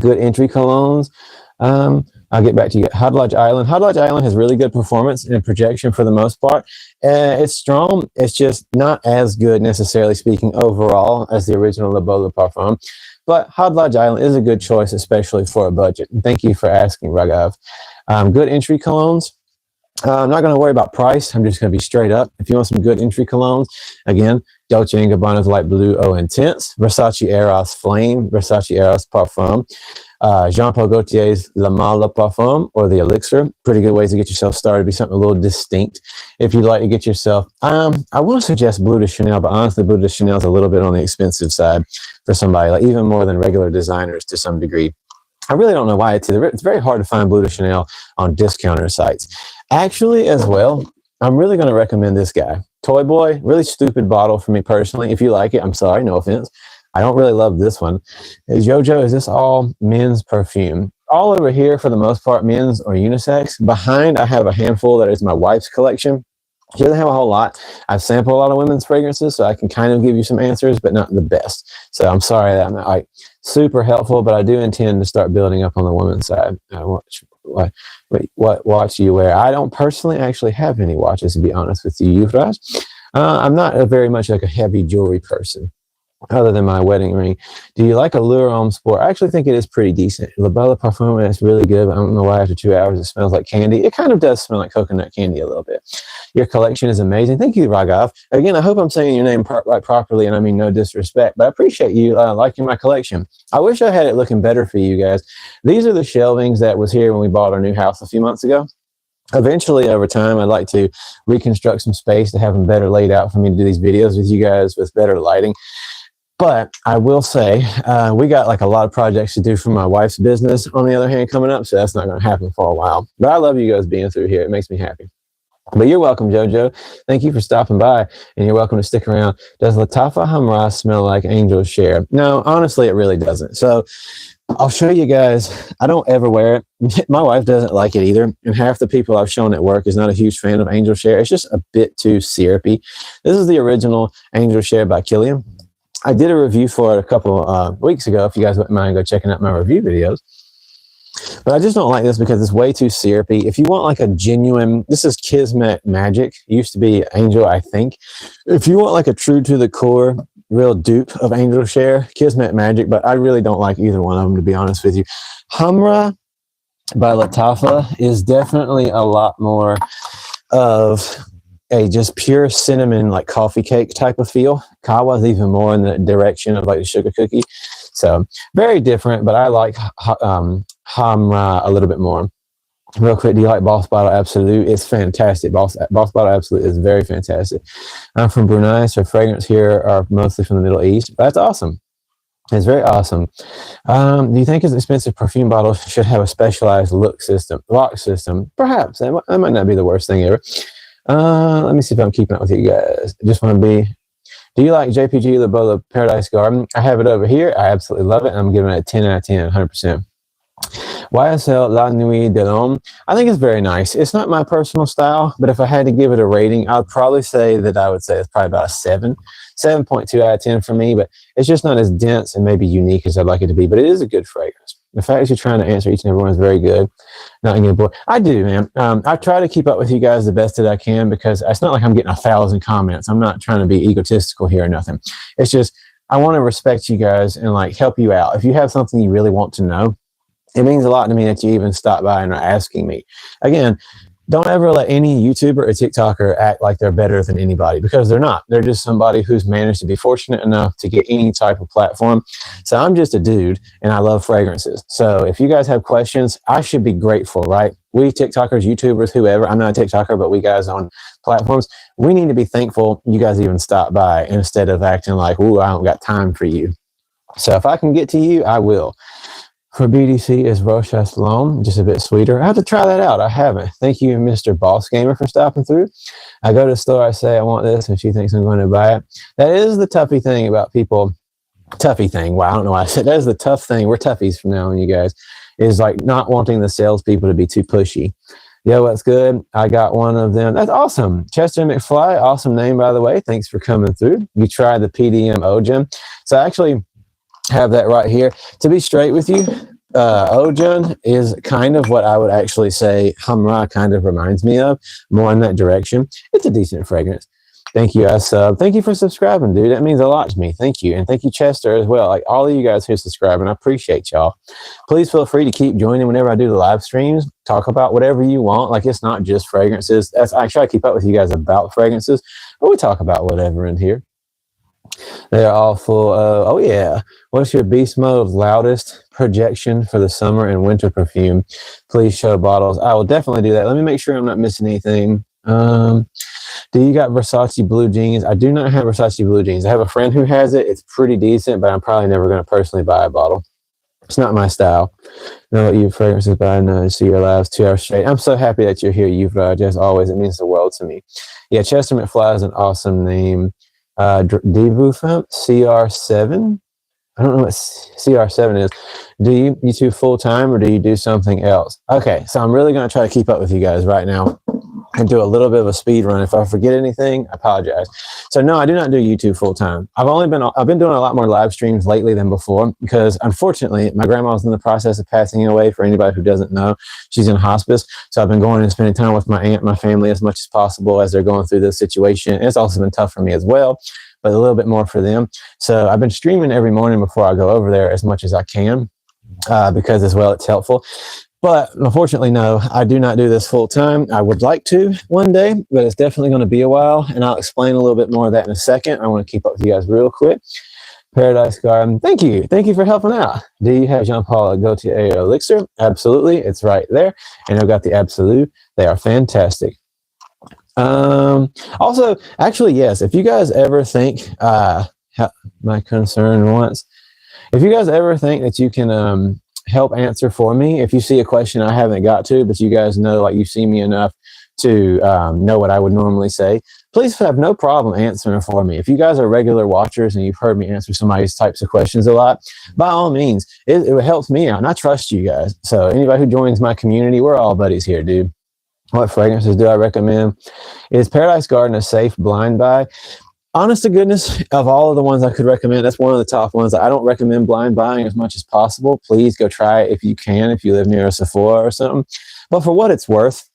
Good entry colognes. I'll get back to you. Hot Lodge Island. Hot Lodge Island has really good performance and projection for the most part. It's strong. It's just not as good, necessarily speaking, overall as the original Le Beau Le Parfum. But Hot Lodge Island is a good choice, especially for a budget. And thank you for asking, Raghav. Good entry colognes. I'm not going to worry about price. I'm just going to be straight up. If you want some good entry colognes, again, Dolce & Gabbana's Light Blue Eau Intense, Versace Eros Flame, Versace Eros Parfum, Jean-Paul Gaultier's La Male Le Parfum, or the Elixir. Pretty good ways to get yourself started. Be something a little distinct. If you'd like to get yourself, I want to suggest Bleu de Chanel, but honestly, Bleu de Chanel is a little bit on the expensive side for somebody, like even more than regular designers to some degree. I really don't know why it's very hard to find Bleu de Chanel on discounter sites. Actually, as well, I'm really going to recommend this guy. Toy Boy, really stupid bottle for me personally. If you like it, I'm sorry, no offense. I don't really love this one. Jojo, is this all men's perfume? All over here, for the most part, men's or unisex. Behind, I have a handful that is my wife's collection. She doesn't have a whole lot. I've sampled a lot of women's fragrances, so I can kind of give you some answers, but not the best. So I'm sorry that I'm not like super helpful, but I do intend to start building up on the women's side. What watch do you wear? I don't personally actually have any watches, to be honest with you, Yuvraj. I'm not very much like a heavy jewelry person, other than my wedding ring. Do you like Allure Homme Sport? I actually think it is pretty decent. La Belle Parfum is really good, but I don't know why after 2 hours it smells like candy. It kind of does smell like coconut candy a little bit. Your collection is amazing. Thank you, Raghav. Again, I hope I'm saying your name properly, and I mean no disrespect, but I appreciate you liking my collection. I wish I had it looking better for you guys. These are the shelvings that was here when we bought our new house a few months ago. Eventually, over time, I'd like to reconstruct some space to have them better laid out for me to do these videos with you guys with better lighting. But I will say, we got like a lot of projects to do for my wife's business, on the other hand, coming up, so that's not going to happen for a while. But I love you guys being through here. It makes me happy. But you're welcome, Jojo. Thank you for stopping by, and you're welcome to stick around. Does Latava Hamra smell like Angel Share? No, honestly, it really doesn't. So I'll show you guys. I don't ever wear it. My wife doesn't like it either, and half the people I've shown at work is not a huge fan of Angel Share. It's just a bit too syrupy. This is the original Angel Share by Killian. I did a review for it a couple weeks ago. If you guys wouldn't mind go checking out my review videos. But I just don't like this because it's way too syrupy. If you want like a genuine, this is Kismet Magic. It used to be Angel, I think. If you want like a true to the core, real dupe of Angel Share, Kismet Magic. But I really don't like either one of them, to be honest with you. Hamra by Latava is definitely a lot more of a just pure cinnamon, like coffee cake type of feel. Kawa is even more in the direction of like the sugar cookie. So very different, but I like Hamra a little bit more. Real quick, do you like Boss Bottle Absolute? It's fantastic. Boss Bottle Absolute is very fantastic. I'm from Brunei, so fragrance here are mostly from the Middle East. That's awesome. It's very awesome. Do you think an expensive perfume bottle should have a specialized lock system? Perhaps. That might not be the worst thing ever. Let me see if I'm keeping up with you guys. I just want to be. Do you like JPG Le Beau Le Paradise Garden? I have it over here. I absolutely love it. And I'm giving it a 10 out of 10, 100%. YSL La Nuit de l'Homme. I think it's very nice. It's not my personal style, but if I had to give it a rating, I'd probably say that I would say it's probably about a 7, 7.2 out of 10 for me, but it's just not as dense and maybe unique as I'd like it to be, but it is a good fragrance. The fact that you're trying to answer each and every one is very good. Not getting bored. I do, man. I try to keep up with you guys the best that I can because it's not like I'm getting 1,000 comments. I'm not trying to be egotistical here or nothing. It's just I want to respect you guys and like help you out. If you have something you really want to know, it means a lot to me that you even stop by and are asking me. Again, don't ever let any YouTuber or TikToker act like they're better than anybody because they're not. They're just somebody who's managed to be fortunate enough to get any type of platform. So I'm just a dude and I love fragrances. So if you guys have questions, I should be grateful, right? We TikTokers, YouTubers, whoever, I'm not a TikToker, but we guys on platforms, we need to be thankful you guys even stop by instead of acting like, ooh, I don't got time for you. So if I can get to you, I will. For BDC is Rochas Loam, just a bit sweeter. I have to try that out. I haven't. Thank you, Mr. Boss Gamer, for stopping through. I go to the store, I say I want this, and she thinks I'm going to buy it. That is the toughy thing about people. Toughy thing. Wow, I don't know why I said that is the tough thing. We're toughies from now on, you guys. Is like not wanting the salespeople to be too pushy. Yo, what's good? I got one of them. That's awesome. Chester McFly, awesome name, by the way. Thanks for coming through. You tried the PDM Ojun. So I actually have that right here. To be straight with you, Ojun is kind of what I would actually say Hamra kind of reminds me of, more in that direction. It's a decent fragrance. Thank you, thank you for subscribing, dude. That means a lot to me. Thank you. And thank you, Chester, as well. Like all of you guys who subscribe, and I appreciate y'all. Please feel free to keep joining whenever I do the live streams. Talk about whatever you want. Like it's not just fragrances. I try to keep up with you guys about fragrances, but we talk about whatever in here. They're all full of, oh yeah. What's your beast mode loudest projection for the summer and winter perfume? Please show bottles. I will definitely do that. Let me make sure I'm not missing anything. Do you got Versace blue jeans? I do not have Versace blue jeans. I have a friend who has it. It's pretty decent, but I'm probably never going to personally buy a bottle. It's not my style. No, you fragrances by no, see your lives 2 hours straight. I'm so happy that you're here, Yuvraj. As always, it means the world to me. Yeah, Chester McFly is an awesome name. Devufant CR7. I don't know what CR7 is. Do you two full time or do you do something else? Okay, so I'm really going to try to keep up with you guys right now and do a little bit of a speed run. If I forget anything, I apologize. So no, I do not do YouTube full time. I've been doing a lot more live streams lately than before because unfortunately my grandma's in the process of passing away. For anybody who doesn't know, she's in hospice. So I've been going and spending time with my aunt, my family as much as possible as they're going through this situation. And it's also been tough for me as well, but a little bit more for them. So I've been streaming every morning before I go over there as much as I can because as well it's helpful. But unfortunately, no, I do not do this full time. I would like to one day, but it's definitely going to be a while. And I'll explain a little bit more of that in a second. I want to keep up with you guys real quick. Paradise Garden. Thank you. Thank you for helping out. Do you have Jean-Paul Gaultier Elixir? Absolutely. It's right there. And I've got the Absolute. They are fantastic. Also, actually, yes, if you guys ever think, my concern once, if you guys ever think that you can, help answer for me, if you see a question I haven't got to, but you guys know, like you see me enough to know what I would normally say, please have no problem answering for me. If you guys are regular watchers and you've heard me answer some of these types of questions a lot, by all means, it helps me out. And I trust you guys. So anybody who joins my community, we're all buddies here, dude. What fragrances do I recommend? Is Paradise Garden a safe blind buy? Honest to goodness, of all of the ones I could recommend, that's one of the top ones. I don't recommend blind buying as much as possible. Please go try it if you can, if you live near a Sephora or something. But for what it's worth,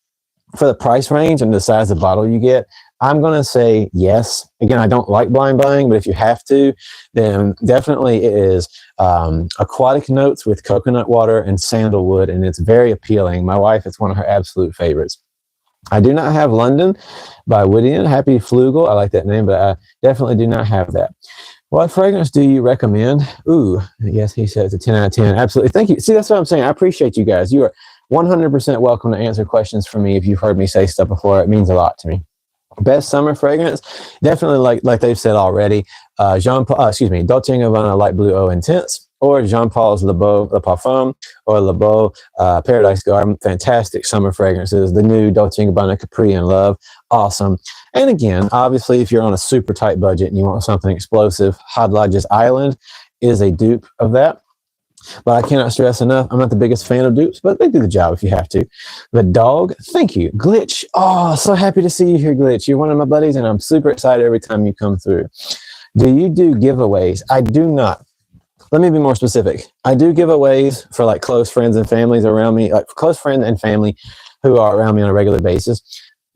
for the price range and the size of bottle you get, I'm going to say yes. Again, I don't like blind buying, but if you have to, then definitely it is aquatic notes with coconut water and sandalwood, and it's very appealing. My wife, it's one of her absolute favorites. I do not have London by Whittian. Happy Flugel. I like that name, but I definitely do not have that. What fragrance do you recommend? Ooh, yes, he says a 10 out of 10. Absolutely. Thank you. See, that's what I'm saying. I appreciate you guys. You are 100% welcome to answer questions for me if you've heard me say stuff before. It means a lot to me. Best summer fragrance? Definitely, like they've said already, Dolce & Gabbana Light Blue Eau Intense, or Jean Paul's Le Beau Le Parfum, or Le Beau Paradise Garden. Fantastic summer fragrances. The new Dolce & Gabbana Capri and Love. Awesome. And again, obviously, if you're on a super tight budget and you want something explosive, Hot Lodge's Island is a dupe of that. But I cannot stress enough, I'm not the biggest fan of dupes, but they do the job if you have to. The dog, thank you. Glitch, oh, so happy to see you here, Glitch. You're one of my buddies, and I'm super excited every time you come through. Do you do giveaways? I do not. Let me be more specific. I do giveaways for like close friends and families around me, like close friends and family who are around me on a regular basis.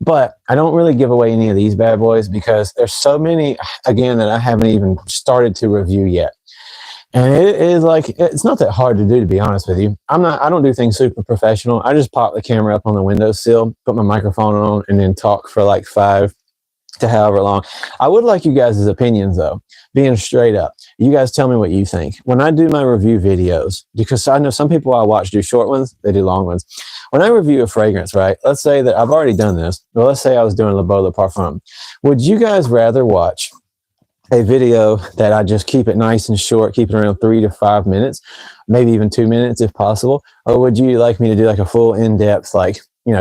But I don't really give away any of these bad boys because there's so many, again, that I haven't even started to review yet. And it is like, it's not that hard to do, to be honest with you. I don't do things super professional. I just pop the camera up on the windowsill, put my microphone on, and then talk for like 5 to however long. I would like you guys' opinions though, being straight up. You guys tell me what you think. When I do my review videos, because I know some people I watch do short ones, they do long ones. When I review a fragrance, right, let's say that I've already done this, but let's say I was doing Le Beau Le Parfum. Would you guys rather watch a video that I just keep it nice and short, keep it around 3 to 5 minutes, maybe even 2 minutes if possible? Or would you like me to do like a full in-depth, like,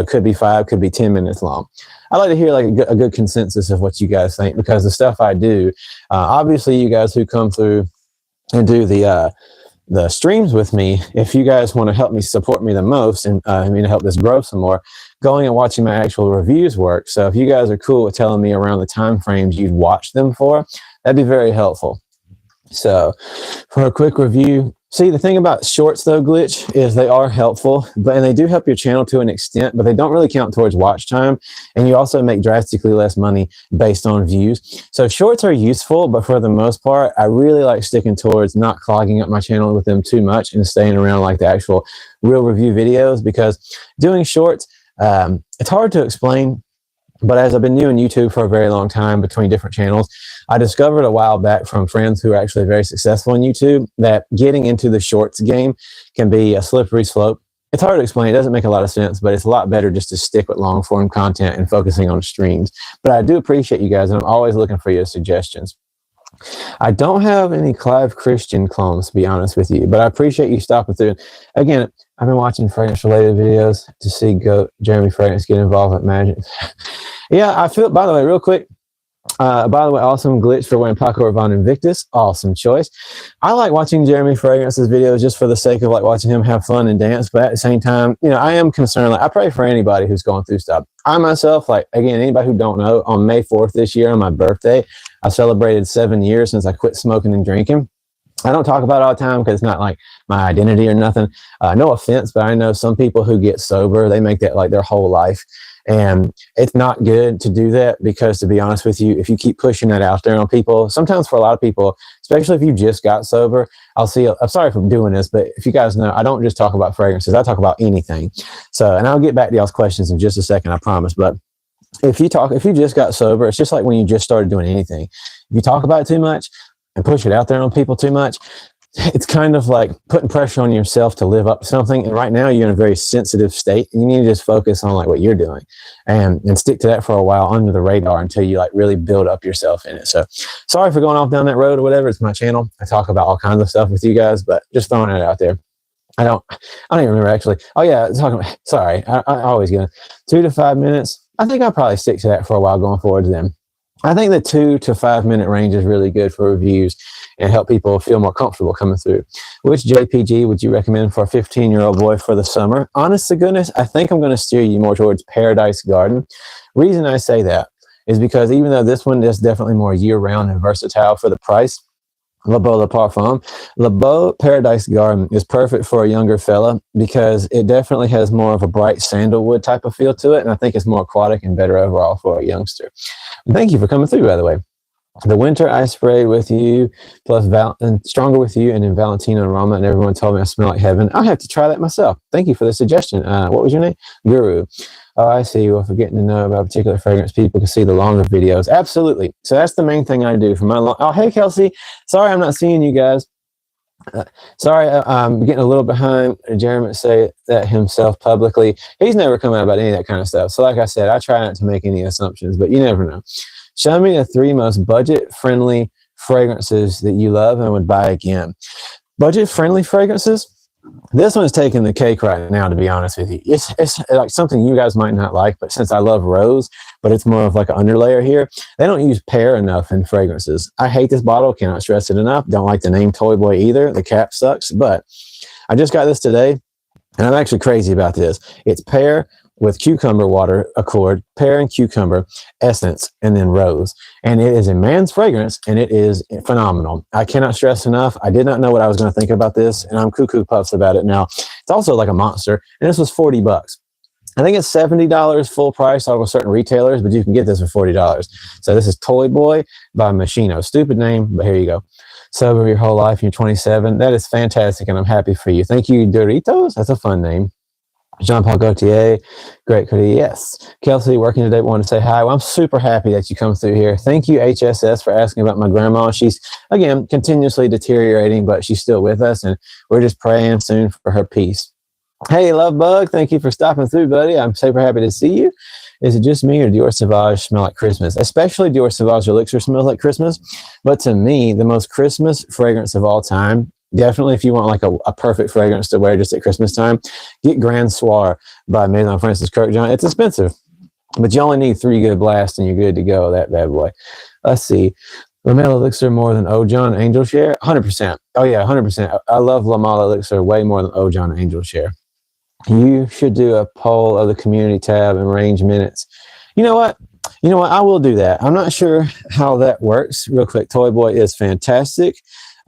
could be 5, could be 10 minutes long? I'd like to hear like a good consensus of what you guys think, because the stuff I do, obviously you guys who come through and do the streams with me, if you guys want to help me support me the most and help this grow some more, going and watching my actual reviews work. So if you guys are cool with telling me around the time frames you'd watch them for, that'd be very helpful. So for a quick review, see, the thing about shorts though, Glitch, is they are helpful, and they do help your channel to an extent, but they don't really count towards watch time. And you also make drastically less money based on views. So shorts are useful, but for the most part, I really like sticking towards not clogging up my channel with them too much and staying around like the actual real review videos, because doing shorts, it's hard to explain. But as I've been doing YouTube for a very long time between different channels, I discovered a while back from friends who are actually very successful on YouTube that getting into the shorts game can be a slippery slope. It's hard to explain. It doesn't make a lot of sense, but it's a lot better just to stick with long form content and focusing on streams. But I do appreciate you guys, and I'm always looking for your suggestions. I don't have any Clive Christian clones, to be honest with you, but I appreciate you stopping through. Again, I've been watching fragrance-related videos to see Jeremy Fragrance get involved with magic. Yeah, I feel, by the way, real quick, awesome Glitch for wearing Paco Rabanne Invictus. Awesome choice. I like watching Jeremy Fragrance's videos just for the sake of like watching him have fun and dance, but at the same time, I am concerned. Like, I pray for anybody who's going through stuff. I myself, like, again, anybody who don't know, on May 4th this year, on my birthday, I celebrated 7 years since I quit smoking and drinking. I don't talk about it all the time because it's not like my identity or nothing. No offense, but I know some people who get sober, they make that like their whole life. And it's not good to do that, because to be honest with you, if you keep pushing that out there on people, sometimes for a lot of people, especially if you just got sober, I'm sorry for doing this, but if you guys know, I don't just talk about fragrances, I talk about anything. So, and I'll get back to y'all's questions in just a second, I promise. But if you just got sober, it's just like when you just started doing anything. If you talk about it too much and push it out there on people too much, it's kind of like putting pressure on yourself to live up to something. And right now you're in a very sensitive state, and you need to just focus on like what you're doing and stick to that for a while under the radar until you like really build up yourself in it. So sorry for going off down that road or whatever. It's my channel. I talk about all kinds of stuff with you guys, but just throwing it out there. I don't even remember actually. Oh yeah. Sorry. I always get 2 to 5 minutes. I think I'll probably stick to that for a while going forward then. I think the 2 to 5 minute range is really good for reviews and help people feel more comfortable coming through. Which JPG would you recommend for a 15-year-old boy for the summer? Honest to goodness, I think I'm going to steer you more towards Paradise Garden. Reason I say that is because even though this one is definitely more year-round and versatile for the price, Le Beau Le Parfum, Le Beau Paradise Garden is perfect for a younger fella because it definitely has more of a bright sandalwood type of feel to it, and I think it's more aquatic and better overall for a youngster. Thank you for coming through, by the way. The winter I sprayed with you, plus stronger with you, and then Valentino and Rama, and everyone told me I smell like heaven. I'll have to try that myself. Thank you for the suggestion. What was your name? Guru. Oh, I see. Well, for getting to know about a particular fragrance, people can see the longer videos. Absolutely. So that's the main thing I do for my oh, hey, Kelsey. Sorry I'm not seeing you guys. Sorry, I'm getting a little behind. Jeremy say that himself publicly. He's never come out about any of that kind of stuff. So like I said, I try not to make any assumptions, but you never know. Show me the 3 most budget-friendly fragrances that you love and would buy again. Budget-friendly fragrances? This one's taking the cake right now, to be honest with you. It's like something you guys might not like, but since I love rose, but it's more of like an underlayer here, they don't use pear enough in fragrances. I hate this bottle, cannot stress it enough. Don't like the name Toy Boy either. The cap sucks, but I just got this today, and I'm actually crazy about this. It's pear with cucumber water accord, pear and cucumber essence, and then rose. And it is a man's fragrance, and it is phenomenal. I cannot stress enough. I did not know what I was going to think about this, and I'm cuckoo puffs about it now. It's also like a monster, and this was $40. I think it's $70 full price off of certain retailers, but you can get this for $40. So this is Toy Boy by Moschino. Stupid name, but here you go. Sober your whole life, you're 27. That is fantastic, and I'm happy for you. Thank you, Doritos. That's a fun name. Jean-Paul Gaultier, great critic. Yes. Kelsey, working today, wanted to say hi. Well, I'm super happy that you come through here. Thank you, HSS, for asking about my grandma. She's, again, continuously deteriorating, but she's still with us, and we're just praying soon for her peace. Hey, Love Bug, thank you for stopping through, buddy. I'm super happy to see you. Is it just me, or Dior Sauvage smell like Christmas? Especially Dior Sauvage Elixir smells like Christmas. But to me, the most Christmas fragrance of all time, definitely if you want like a perfect fragrance to wear just at Christmas time, get Grand Soir by Maison Francis Kirkjohn. It's expensive, but you only need 3 good blasts and you're good to go, that bad boy. Let's see. Lamal Elixir more than Ojon Angel Share? 100%. Oh, yeah, 100%. I love Lamal Elixir way more than Ojon Angel Share. You should do a poll of the community tab and range minutes. You know what? I will do that. I'm not sure how that works. Real quick, Toy Boy is fantastic.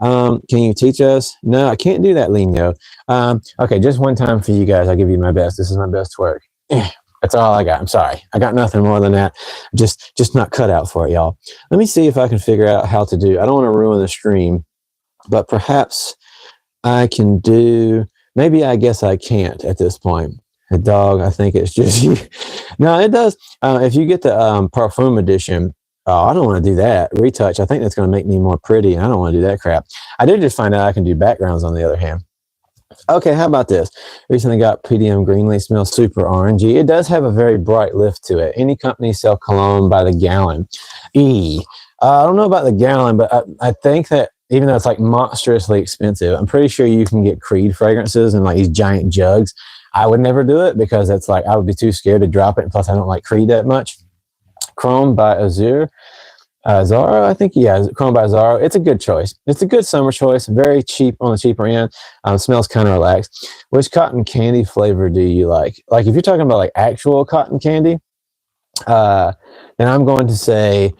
Can you teach us? No, I can't do that, Lino. Okay, just one time for you guys. I'll give you my best. This is my best work. That's all I got. I'm sorry. I got nothing more than that. Just not cut out for it, y'all. Let me see if I can figure out how to do. I don't want to ruin the stream, but perhaps I can do. Maybe I guess I can't at this point. A dog, I think it's just you. No, it does. If you get the Parfum edition, I don't want to do that. Retouch, I think that's going to make me more pretty, and I don't want to do that crap. I did just find out I can do backgrounds on the other hand. Okay, how about this? Recently got PDM Greenleaf, smells super orangey. It does have a very bright lift to it. Any company sell cologne by the gallon. I don't know about the gallon, but I think that even though it's like monstrously expensive, I'm pretty sure you can get Creed fragrances in like these giant jugs. I would never do it because it's like I would be too scared to drop it. And plus, I don't like Creed that much. Chrome by Azure. Zara, I think, yeah, Chrome by Zara. It's a good choice. It's a good summer choice. Very cheap on the cheaper end. Smells kind of relaxed. Which cotton candy flavor do you like? Like if you're talking about like actual cotton candy, then I'm going to say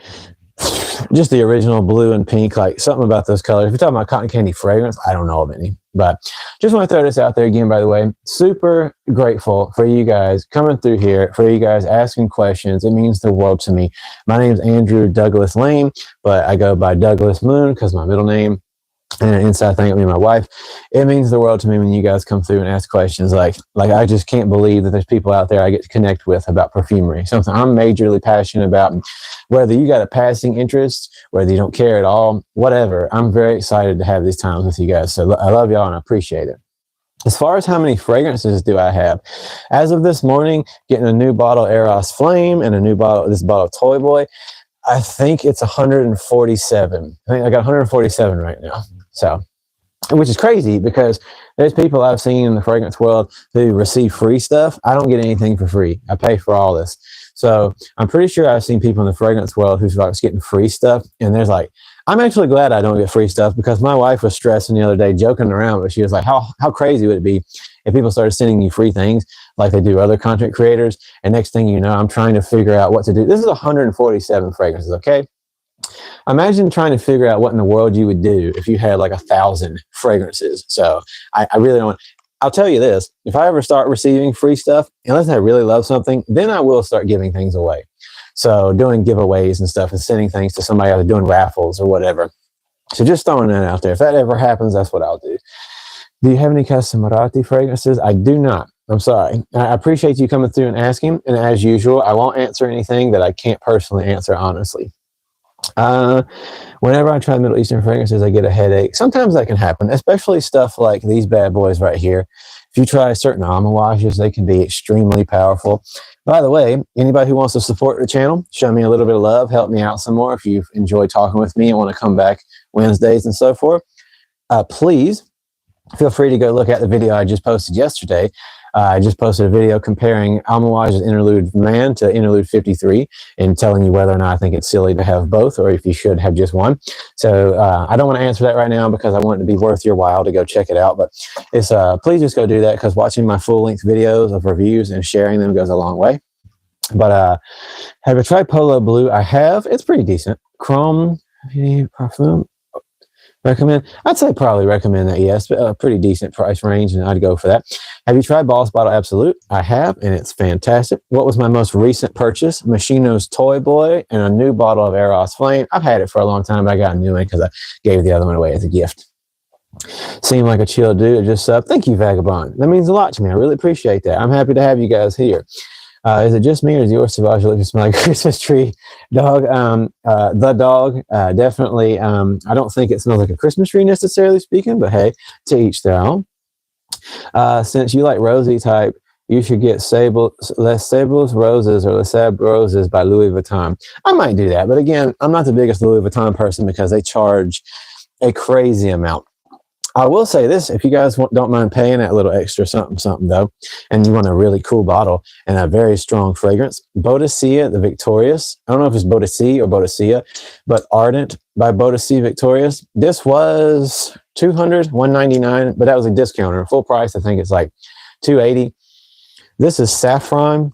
just the original blue and pink, like something about those colors. If you're talking about cotton candy fragrance, I don't know of any. But just want to throw this out there again, by the way. Super grateful for you guys coming through here, for you guys asking questions. It means the world to me. My name is Andrew Douglas Lane, but I go by Douglas Moon because my middle name. And an inside thing with me and my wife. It means the world to me when you guys come through and ask questions. Like I just can't believe that there's people out there I get to connect with about perfumery. Something I'm majorly passionate about. Whether you got a passing interest, whether you don't care at all, whatever. I'm very excited to have these times with you guys. So I love y'all and I appreciate it. As far as how many fragrances do I have, as of this morning, getting a new bottle of Eros Flame and this bottle of Toy Boy, I think it's 147. I think I got 147 right now. So, which is crazy because there's people I've seen in the fragrance world who receive free stuff. I don't get anything for free. I pay for all this. So I'm pretty sure I've seen people in the fragrance world who's like getting free stuff. And there's like, I'm actually glad I don't get free stuff because my wife was stressing the other day, joking around, but she was like, how crazy would it be if people started sending you free things like they do other content creators? And next thing you know, I'm trying to figure out what to do. This is 147 fragrances, okay? Imagine trying to figure out what in the world you would do if you had like 1,000 fragrances. So I really don't. I'll tell you this, if I ever start receiving free stuff, unless I really love something, then I will start giving things away. So doing giveaways and stuff and sending things to somebody else, doing raffles or whatever. So just throwing that out there. If that ever happens, that's what I'll do. Do you have any custom Marati fragrances? I do not. I'm sorry. I appreciate you coming through and asking. And as usual, I won't answer anything that I can't personally answer honestly. Whenever I try Middle Eastern fragrances, I get a headache. Sometimes that can happen, especially stuff like these bad boys right here. If you try certain almond washes, they can be extremely powerful. By the way, anybody who wants to support the channel, show me a little bit of love, help me out some more. If you've enjoyed talking with me and want to come back Wednesdays and so forth, please feel free to go look at the video I just posted yesterday I just posted a video comparing Almoage's Interlude Man to Interlude 53 and telling you whether or not I think it's silly to have both or if you should have just one. So I don't want to answer that right now because I want it to be worth your while to go check it out. But it's please just go do that because watching my full-length videos of reviews and sharing them goes a long way. But have you tried Polo Blue? I have. It's pretty decent. Chrome Parfum. Recommend? I'd say probably recommend that, yes. But a pretty decent price range, and I'd go for that. Have you tried Boss Bottle Absolute? I have, and it's fantastic. What was my most recent purchase? Moschino's Toy Boy and a new bottle of Eros Flame. I've had it for a long time, but I got a new one because I gave the other one away as a gift. Seemed like a chill dude. Just thank you, Vagabond. That means a lot to me. I really appreciate that. I'm happy to have you guys here. Is it just me or is yours Savage look just like a Christmas tree dog? The dog, definitely. I don't think it smells like a Christmas tree necessarily speaking, but hey, to each their own. Since you like rosy type, you should get Les Sables Roses or Les Sab Roses by Louis Vuitton. I might do that, but again, I'm not the biggest Louis Vuitton person because they charge a crazy amount. I will say this, if you guys don't mind paying that little extra something though, and you want a really cool bottle and a very strong fragrance, Boadicea, the Victorious. I don't know if it's Boadicea or Boadicea, but Ardent by Boadicea Victorious. This was $199, but that was a discounter. Full price, I think it's like $280. This is Saffron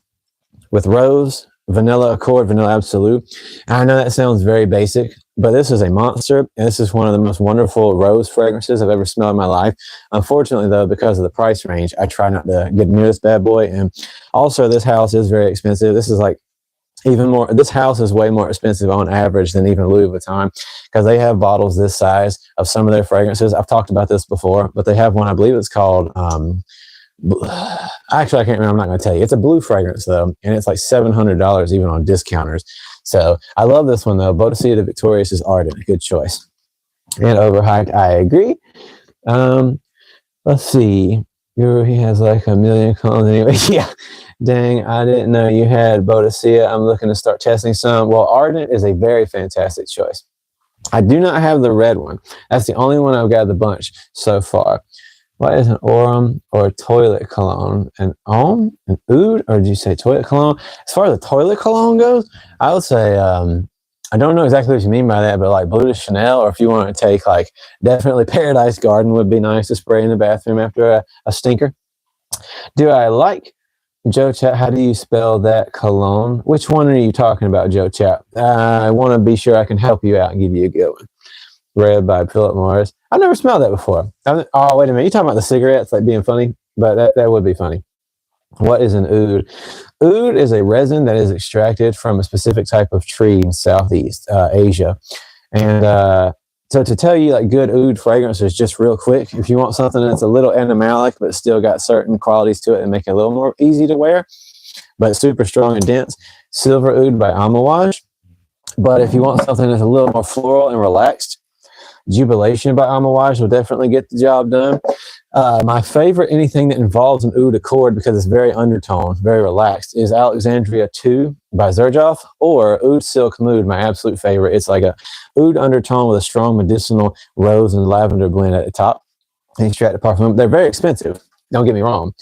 with Rose, Vanilla Accord, Vanilla Absolute. I know that sounds very basic, but this is a monster, and this is one of the most wonderful rose fragrances I've ever smelled in my life. Unfortunately, though, because of the price range, I try not to get near this bad boy. And also, this house is very expensive. This is like even more. This house is way more expensive on average than even Louis Vuitton because they have bottles this size of some of their fragrances. I've talked about this before, but they have one. I believe it's called. Actually, I can't remember. I'm not going to tell you. It's a blue fragrance though, and it's like $700 even on discounters. So I love this one though. Boadicea the Victorious is Ardent. Good choice. And Overhyped, I agree. Let's see. He has like a million clones anyway. Yeah. Dang, I didn't know you had Boadicea. I'm looking to start testing some. Well, Ardent is a very fantastic choice. I do not have the red one. That's the only one I've got the bunch so far. What is an Aurum or a toilet cologne? An Om? An Oud? Or did you say toilet cologne? As far as the toilet cologne goes, I would say, I don't know exactly what you mean by that, but like Blue de Chanel, or if you want to take like, definitely Paradise Garden would be nice to spray in the bathroom after a stinker. Do I like Joe Chat? How do you spell that cologne? Which one are you talking about, Joe Chat? I want to be sure I can help you out and give you a good one. Red by Philip Morris. I've never smelled that before. Oh, wait a minute. You're talking about the cigarettes, like being funny? But that would be funny. What is an oud? Oud is a resin that is extracted from a specific type of tree in Southeast Asia. And so to tell you like good oud fragrances, just real quick, if you want something that's a little animalic but still got certain qualities to it and make it a little more easy to wear, but super strong and dense, Silver Oud by Almoage. But if you want something that's a little more floral and relaxed, Jubilation by Almoage will definitely get the job done. My favorite, anything that involves an oud accord because it's very undertone, very relaxed, is Alexandria 2 by Xerjoff or Oud Silk Mood, my absolute favorite. It's like a oud undertone with a strong medicinal rose and lavender blend at the top. Extract the parfum. They're very expensive. Don't get me wrong.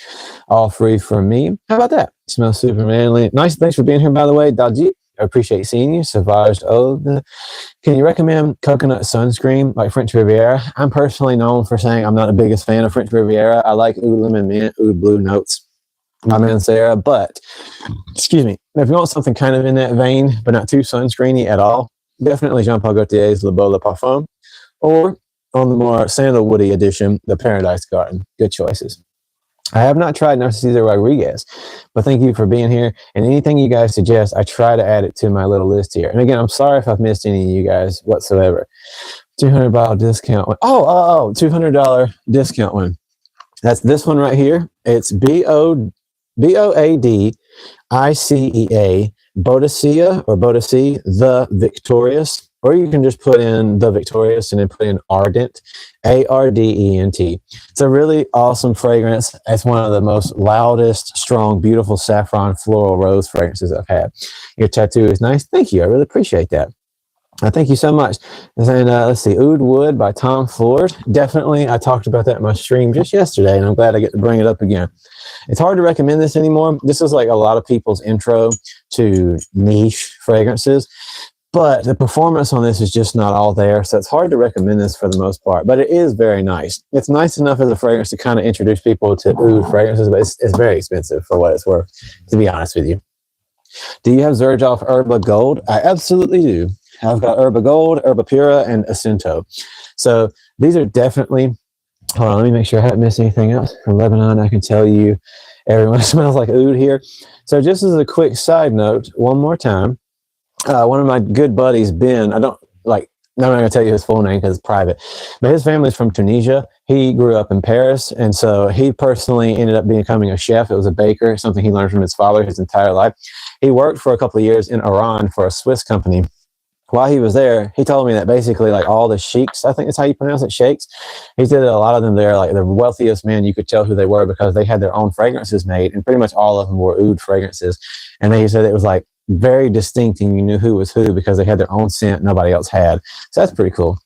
All free from me. How about that? Smells super manly. Nice. Thanks for being here, by the way. Daji. I appreciate seeing you. Savage Ode. Can you recommend coconut sunscreen like French Riviera? I'm personally known for saying I'm not the biggest fan of French Riviera. I like Oud Lemon Mint, Oud Blue notes by Mancera. But, excuse me, if you want something kind of in that vein, but not too sunscreeny at all, definitely Jean Paul Gaultier's Le Beau Le Parfum. Or on the more sandalwoody edition, the Paradise Garden. Good choices. I have not tried Narciso Rodriguez, but thank you for being here. And anything you guys suggest, I try to add it to my little list here. And again, I'm sorry if I've missed any of you guys whatsoever. $200 discount one. Oh, $200 discount one. That's this one right here. It's Boadicea, Boadicea or Boadicea, the Victorious. Or you can just put in the Victorious and then put in Ardent, Ardent. It's a really awesome fragrance. It's one of the most loudest, strong, beautiful saffron floral rose fragrances I've had. Your tattoo is nice. Thank you. I really appreciate that. Thank you so much. And then, let's see, Oud Wood by Tom Ford. Definitely, I talked about that in my stream just yesterday, and I'm glad I get to bring it up again. It's hard to recommend this anymore. This is like a lot of people's intro to niche fragrances, but the performance on this is just not all there. So it's hard to recommend this for the most part, but it is very nice. It's nice enough as a fragrance to kind of introduce people to oud fragrances, but it's very expensive for what it's worth, to be honest with you. Do you have Xerjoff Herba Gold? I absolutely do. I've got Herba Gold, Herba Pura, and Acento. So these are definitely, hold on, let me make sure I haven't missed anything else. From Lebanon, I can tell you everyone smells like oud here. So just as a quick side note, one more time, one of my good buddies, Ben, I don't like, I'm not going to tell you his full name because it's private, but his family's from Tunisia. He grew up in Paris, and so he personally ended up becoming a chef. It was a baker, something he learned from his father his entire life. He worked for a couple of years in Iran for a Swiss company. While he was there, he told me that basically like all the sheiks, I think that's how you pronounce it, sheiks, he said that a lot of them there, like the wealthiest men, you could tell who they were because they had their own fragrances made, and pretty much all of them were oud fragrances. And they said it was like very distinct, and you knew who was who because they had their own scent nobody else had. So that's pretty cool.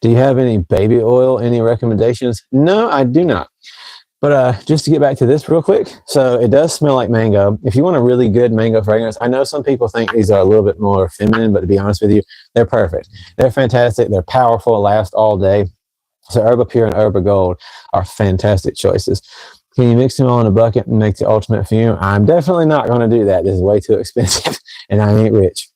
Do you have any baby oil, any recommendations? No, I do not. But just to get back to this real quick, so it does smell like mango. If you want a really good mango fragrance, I know some people think these are a little bit more feminine, but to be honest with you, they're perfect. They're fantastic. They're powerful, last all day. So Herba Pure and Herba Gold are fantastic choices. Can you mix them all in a bucket and make the ultimate fume? I'm definitely not going to do that. This is way too expensive, and I ain't rich.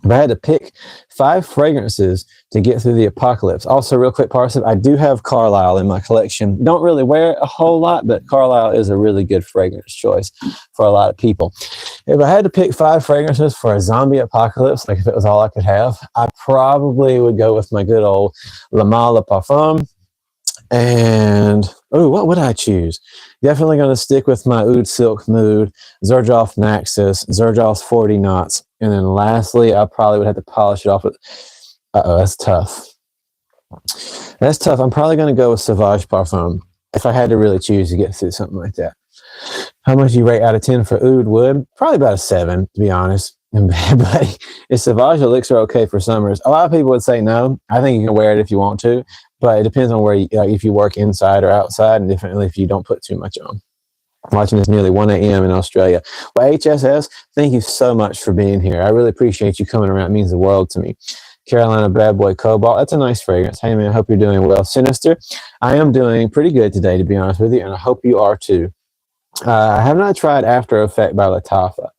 If I had to pick 5 fragrances to get through the apocalypse. Also, real quick, Parsip, I do have Carlisle in my collection. Don't really wear it a whole lot, but Carlisle is a really good fragrance choice for a lot of people. If I had to pick 5 fragrances for a zombie apocalypse, like if it was all I could have, I probably would go with my good old La Mala Parfum. And, oh, what would I choose? Definitely going to stick with my Oud Silk Mood, Xerjoff Naxos, Xerjoff 40 Knots. And then lastly, I probably would have to polish it off with, that's tough. That's tough. I'm probably going to go with Sauvage Parfum if I had to really choose to get through something like that. How much do you rate out of 10 for Oud Wood? Probably about a 7, to be honest. But is Sauvage Elixir okay for summers? A lot of people would say no. I think you can wear it if you want to, but it depends on where you, if you work inside or outside, and definitely if you don't put too much on. Watching this nearly 1 a.m. in Australia. Well, HSS, thank you so much for being here. I really appreciate you coming around. It means the world to me. Carolina Bad Boy Cobalt. That's a nice fragrance. Hey, man, I hope you're doing well. Sinister, I am doing pretty good today, to be honest with you, and I hope you are too. I have not tried After Effect by Latava.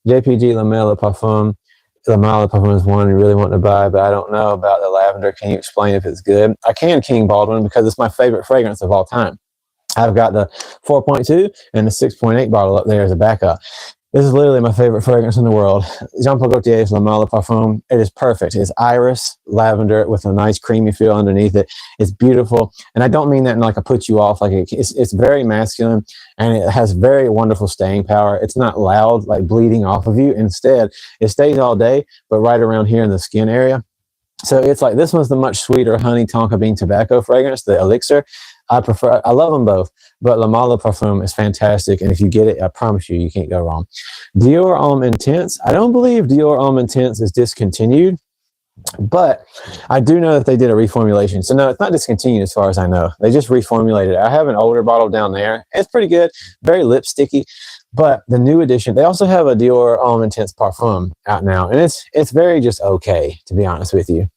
JPG Lamella Parfum. Lamella Parfum is one you really want to buy, but I don't know about the lavender. Can you explain if it's good? I can King Baldwin because it's my favorite fragrance of all time. I've got the 4.2 and the 6.8 bottle up there as a backup. This is literally my favorite fragrance in the world. Jean-Paul Gaultier's La Mala Parfum. It is perfect. It's iris, lavender with a nice creamy feel underneath it. It's beautiful. And I don't mean that in like a put you off. Like it's very masculine, and it has very wonderful staying power. It's not loud, like bleeding off of you. Instead, it stays all day, but right around here in the skin area. So it's like, this one's the much sweeter honey tonka bean tobacco fragrance, the Elixir. I love them both, but La Mala Parfum is fantastic. And if you get it, I promise you, you can't go wrong. Dior Homme Intense. I don't believe Dior Homme Intense is discontinued, but I do know that they did a reformulation. So no, it's not discontinued as far as I know. They just reformulated it. I have an older bottle down there. It's pretty good, very lipsticky. But the new edition, they also have a Dior Homme Intense Parfum out now. And it's very just okay, to be honest with you.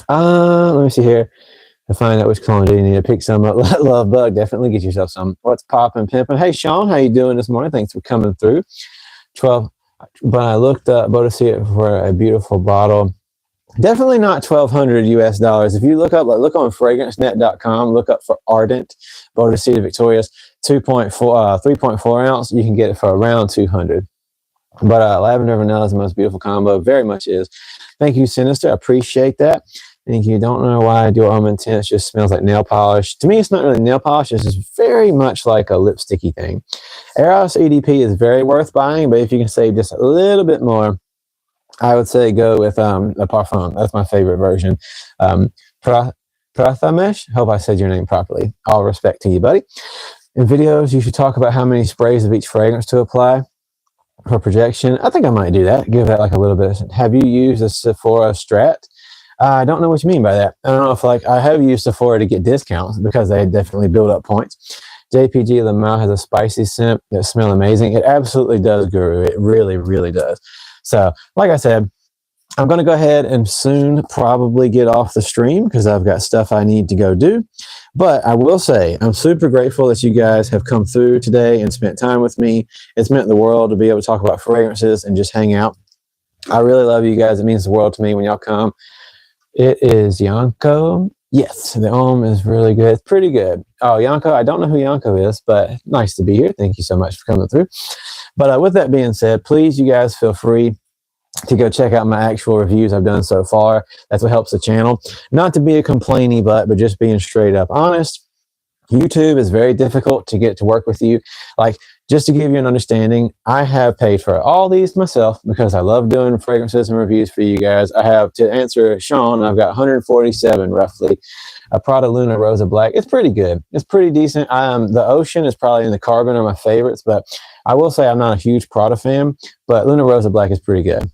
Let me see here. To find out which cologne do you need to pick some up. Love Bug, definitely get yourself some. What's poppin', pimpin'? Hey, Sean, how you doing this morning? Thanks for coming through. 12, but I looked up Bodicea for a beautiful bottle. Definitely not $1,200 US. If you look up, look on fragrancenet.com, look up for Ardent Bodicea Victorious 3.4 ounce. You can get it for around 200. But lavender vanilla is the most beautiful combo. Very much is. Thank you, Sinister. I appreciate that. Thank you. Don't know why Dior Homme Intense just smells like nail polish. To me, it's not really nail polish. It's just very much like a lipsticky thing. Eros EDP is very worth buying, but if you can save just a little bit more, I would say go with the Parfum. That's my favorite version. Prathamesh, hope I said your name properly. All respect to you, buddy. In videos, you should talk about how many sprays of each fragrance to apply. for projection. I think I might do that. Give that like a little bit. Have you used a Sephora Strat? I don't know what you mean by that. I don't know if like I have used Sephora to get discounts because they definitely build up points. JPG Lamau has a spicy scent that smells amazing. It absolutely does, Guru. It really, really does. So, like I said, I'm going to go ahead and soon probably get off the stream because I've got stuff I need to go do. But I will say I'm super grateful that you guys have come through today and spent time with me. It's meant the world to be able to talk about fragrances and just hang out. I really love you guys. It means the world to me when y'all come. It is Yanko. Yes, the is really good. It's pretty good. Oh, Yanko, I don't know who Yanko is, but nice to be here. Thank you so much for coming through. But with that being said, please, you guys feel free to go check out my actual reviews I've done so far. That's what helps the channel. Not to be a complainy butt, but just being straight up honest. YouTube is very difficult to get to work with you. Like, just to give you an understanding, I have paid for all these myself because I love doing fragrances and reviews for you guys. I have, to answer Sean, I've got 147 roughly. A Prada Luna Rosa Black. It's pretty good. It's pretty decent. The Ocean is probably in the Carbon are my favorites, but I will say I'm not a huge Prada fan, but Luna Rosa Black is pretty good.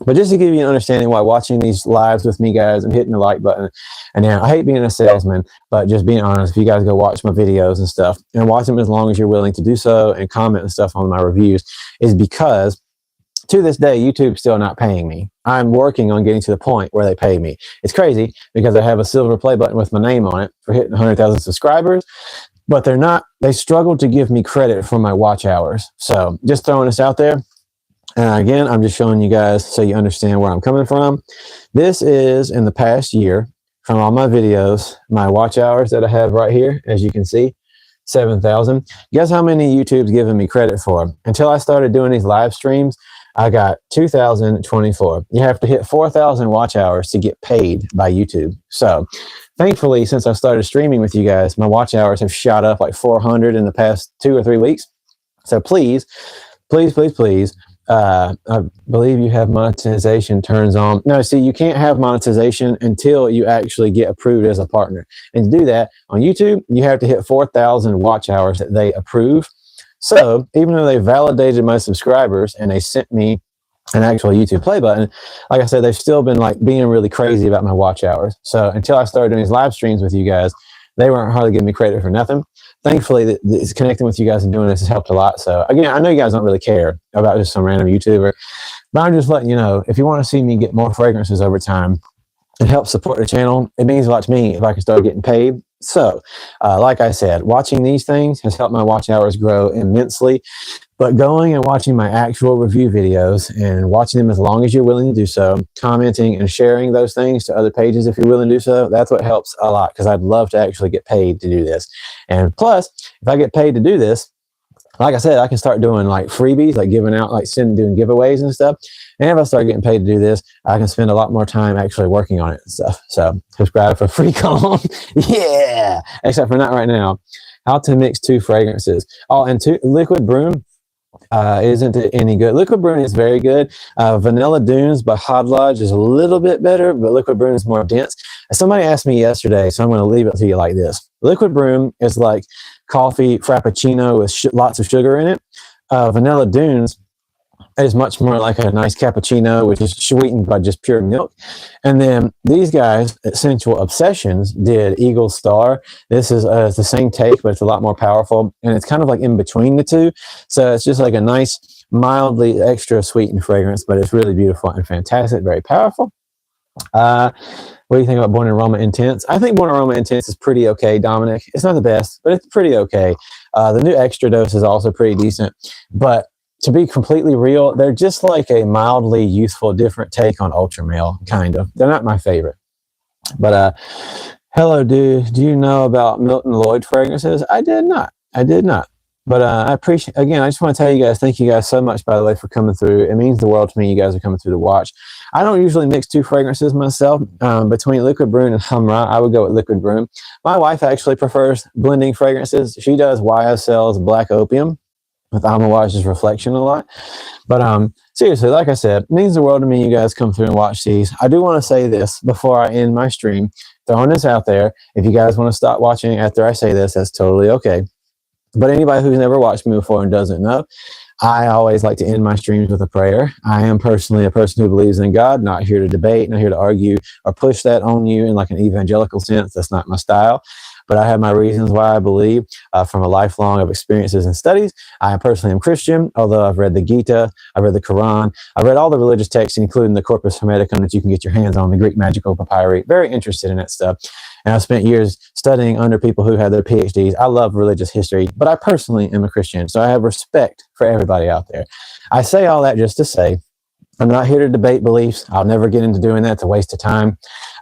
But just to give you an understanding why watching these lives with me, guys, and hitting the like button, and now I hate being a salesman, but just being honest, if you guys go watch my videos and stuff, and watch them as long as you're willing to do so, and comment and stuff on my reviews, is because to this day, YouTube's still not paying me. I'm working on getting to the point where they pay me. It's crazy because I have a silver play button with my name on it for hitting 100,000 subscribers, but they're not, they struggle to give me credit for my watch hours. So just throwing this out there. Again, I'm just showing you guys so you understand where I'm coming from. This is in the past year from all my videos, my watch hours that I have right here, as you can see, 7,000. Guess how many YouTube's giving me credit for? Until I started doing these live streams, I got 2,024. You have to hit 4,000 watch hours to get paid by YouTube. So thankfully, since I started streaming with you guys, my watch hours have shot up like 400 in the past 2 or 3 weeks. So please, please, please, please, I believe you have monetization turns on. No, see, you can't have monetization until you actually get approved as a partner. And to do that on YouTube, you have to hit 4,000 watch hours that they approve. So even though they validated my subscribers and they sent me an actual YouTube play button, like I said, they've still been like being really crazy about my watch hours. So until I started doing these live streams with you guys, they weren't hardly giving me credit for nothing. Thankfully, it's connecting with you guys and doing this has helped a lot. So again, I know you guys don't really care about just some random YouTuber, but I'm just letting you know, if you want to see me get more fragrances over time and help support the channel, it means a lot to me if I can start getting paid. So like I said, watching these things has helped my watch hours grow immensely. But going and watching my actual review videos and watching them as long as you're willing to do so, commenting and sharing those things to other pages if you're willing to do so, that's what helps a lot, because I'd love to actually get paid to do this. And plus, if I get paid to do this, like I said, I can start doing like freebies, like giving out, like doing giveaways and stuff. And if I start getting paid to do this, I can spend a lot more time actually working on it and stuff. So subscribe for free cologne. Yeah. Except for not right now. How to mix 2 fragrances. Oh, and Liquid Broom isn't any good. Liquid Broom is very good. Vanilla Dunes by Hod Lodge is a little bit better, but Liquid Broom is more dense. Somebody asked me yesterday, so I'm going to leave it to you like this. Liquid Broom is like coffee frappuccino with lots of sugar in it. Vanilla Dunes is much more like a nice cappuccino, which is sweetened by just pure milk. And then these guys at Sensual Obsessions did Eagle Star. This is the same take, but it's a lot more powerful. And it's kind of like in between the two. So it's just like a nice, mildly extra sweetened fragrance, but it's really beautiful and fantastic, very powerful. What do you think about Born Aroma Intense? I think Born Aroma Intense is pretty okay, Dominic. It's not the best, but it's pretty okay. The new Extra Dose is also pretty decent. But to be completely real, they're just like a mildly youthful, different take on Ultra Male, kind of. They're not my favorite. But hello, dude. Do you know about Milton Lloyd fragrances? I did not. I did not. But I appreciate, again, I just want to tell you guys, thank you guys so much, by the way, for coming through. It means the world to me. You guys are coming through to watch. I don't usually mix 2 fragrances myself. Between Liquid Broom and Humra, I would go with Liquid Broom. My wife actually prefers blending fragrances. She does YSL's Black Opium with Amawage's Reflection a lot. But seriously, like I said, it means the world to me you guys come through and watch these. I do want to say this before I end my stream. Throwing this out there. If you guys want to stop watching after I say this, that's totally okay. But anybody who's never watched me before and doesn't know, I always like to end my streams with a prayer. I am personally a person who believes in God, not here to debate, not here to argue or push that on you in like an evangelical sense. That's not my style. But I have my reasons why I believe from a lifelong of experiences and studies. I personally am Christian, although I've read the Gita, I've read the Quran, I've read all the religious texts, including the Corpus Hermeticum that you can get your hands on, the Greek magical papyri. Very interested in that stuff. And I've spent years studying under people who have their PhDs. I love religious history, but I personally am a Christian, so I have respect for everybody out there. I say all that just to say, I'm not here to debate beliefs. I'll never get into doing that. It's a waste of time.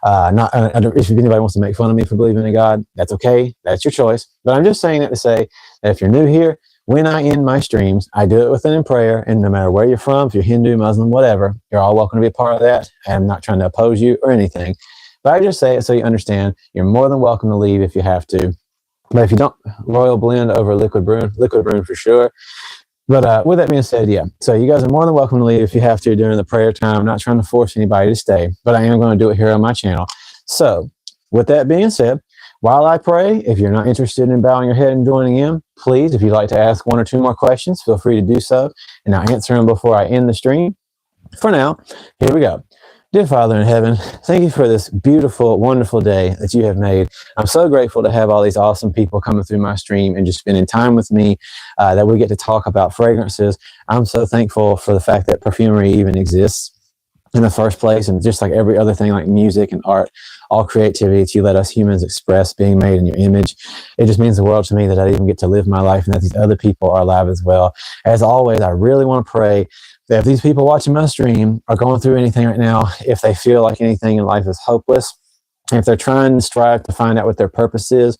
If anybody wants to make fun of me for believing in God, that's okay. That's your choice. But I'm just saying that to say that if you're new here, when I end my streams, I do it with an in prayer. And no matter where you're from, if you're Hindu, Muslim, whatever, you're all welcome to be a part of that. I'm not trying to oppose you or anything. But I just say it so you understand. You're more than welcome to leave if you have to. But if you don't, Royal Blend over Liquid Brew for sure. But with that being said, yeah. So you guys are more than welcome to leave if you have to during the prayer time. I'm not trying to force anybody to stay, but I am going to do it here on my channel. So with that being said, while I pray, if you're not interested in bowing your head and joining in, please, if you'd like to ask one or two more questions, feel free to do so, and I'll answer them before I end the stream. For now, here we go. Dear Father in heaven, thank you for this beautiful, wonderful day that you have made. I'm so grateful to have all these awesome people coming through my stream and just spending time with me, that we get to talk about fragrances. I'm so thankful for the fact that perfumery even exists in the first place, and just like every other thing like music and art, all creativity that you let us humans express being made in your image. It just means the world to me that I even get to live my life and that these other people are alive as well. As always, I really want to pray that if these people watching my stream are going through anything right now, if they feel like anything in life is hopeless, and if they're trying to strive to find out what their purpose is,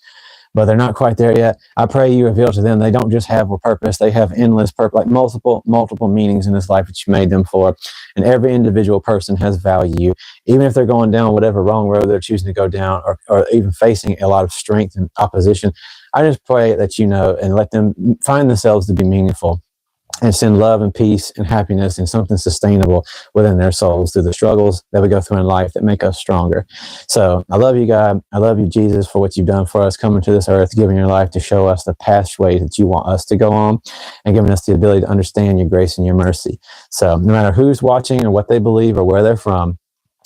but they're not quite there yet, I pray you reveal to them they don't just have a purpose, they have endless purpose, like multiple meanings in this life that you made them for. And every individual person has value, even if they're going down whatever wrong road they're choosing to go down, or even facing a lot of strength and opposition. I just pray that you know and let them find themselves to be meaningful, and send love and peace and happiness and something sustainable within their souls through the struggles that we go through in life that make us stronger. So I love you, God. I love you, Jesus, for what you've done for us, coming to this earth, giving your life to show us the pathway that you want us to go on, and giving us the ability to understand your grace and your mercy. So no matter who's watching or what they believe or where they're from,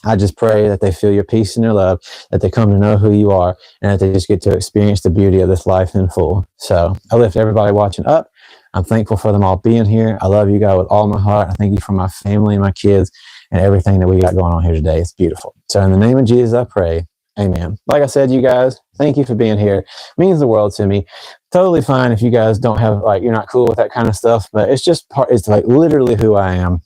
I just pray that they feel your peace and your love, that they come to know who you are, and that they just get to experience the beauty of this life in full. So I lift everybody watching up. I'm thankful for them all being here. I love you, God, with all my heart. I thank you for my family and my kids and everything that we got going on here today. It's beautiful. So in the name of Jesus, I pray. Amen. Like I said, you guys, thank you for being here. It means the world to me. Totally fine if you guys don't have, like, you're not cool with that kind of stuff, but it's just it's like literally who I am.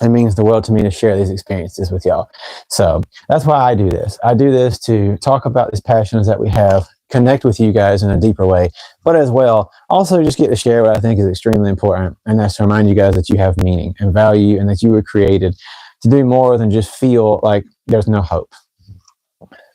It means the world to me to share these experiences with y'all. So that's why I do this. I do this to talk about these passions that we have, connect with you guys in a deeper way, but as well, also just get to share what I think is extremely important. And that's to remind you guys that you have meaning and value, and that you were created to do more than just feel like there's no hope.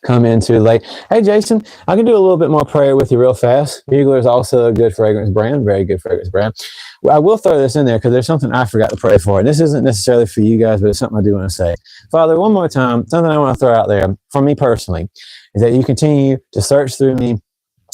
Come in too late. Hey, Jason, I can do a little bit more prayer with you real fast. Bugler is also a good fragrance brand, very good fragrance brand. Well, I will throw this in there because there's something I forgot to pray for. And this isn't necessarily for you guys, but it's something I do want to say. Father, one more time, something I want to throw out there for me personally is that you continue to search through me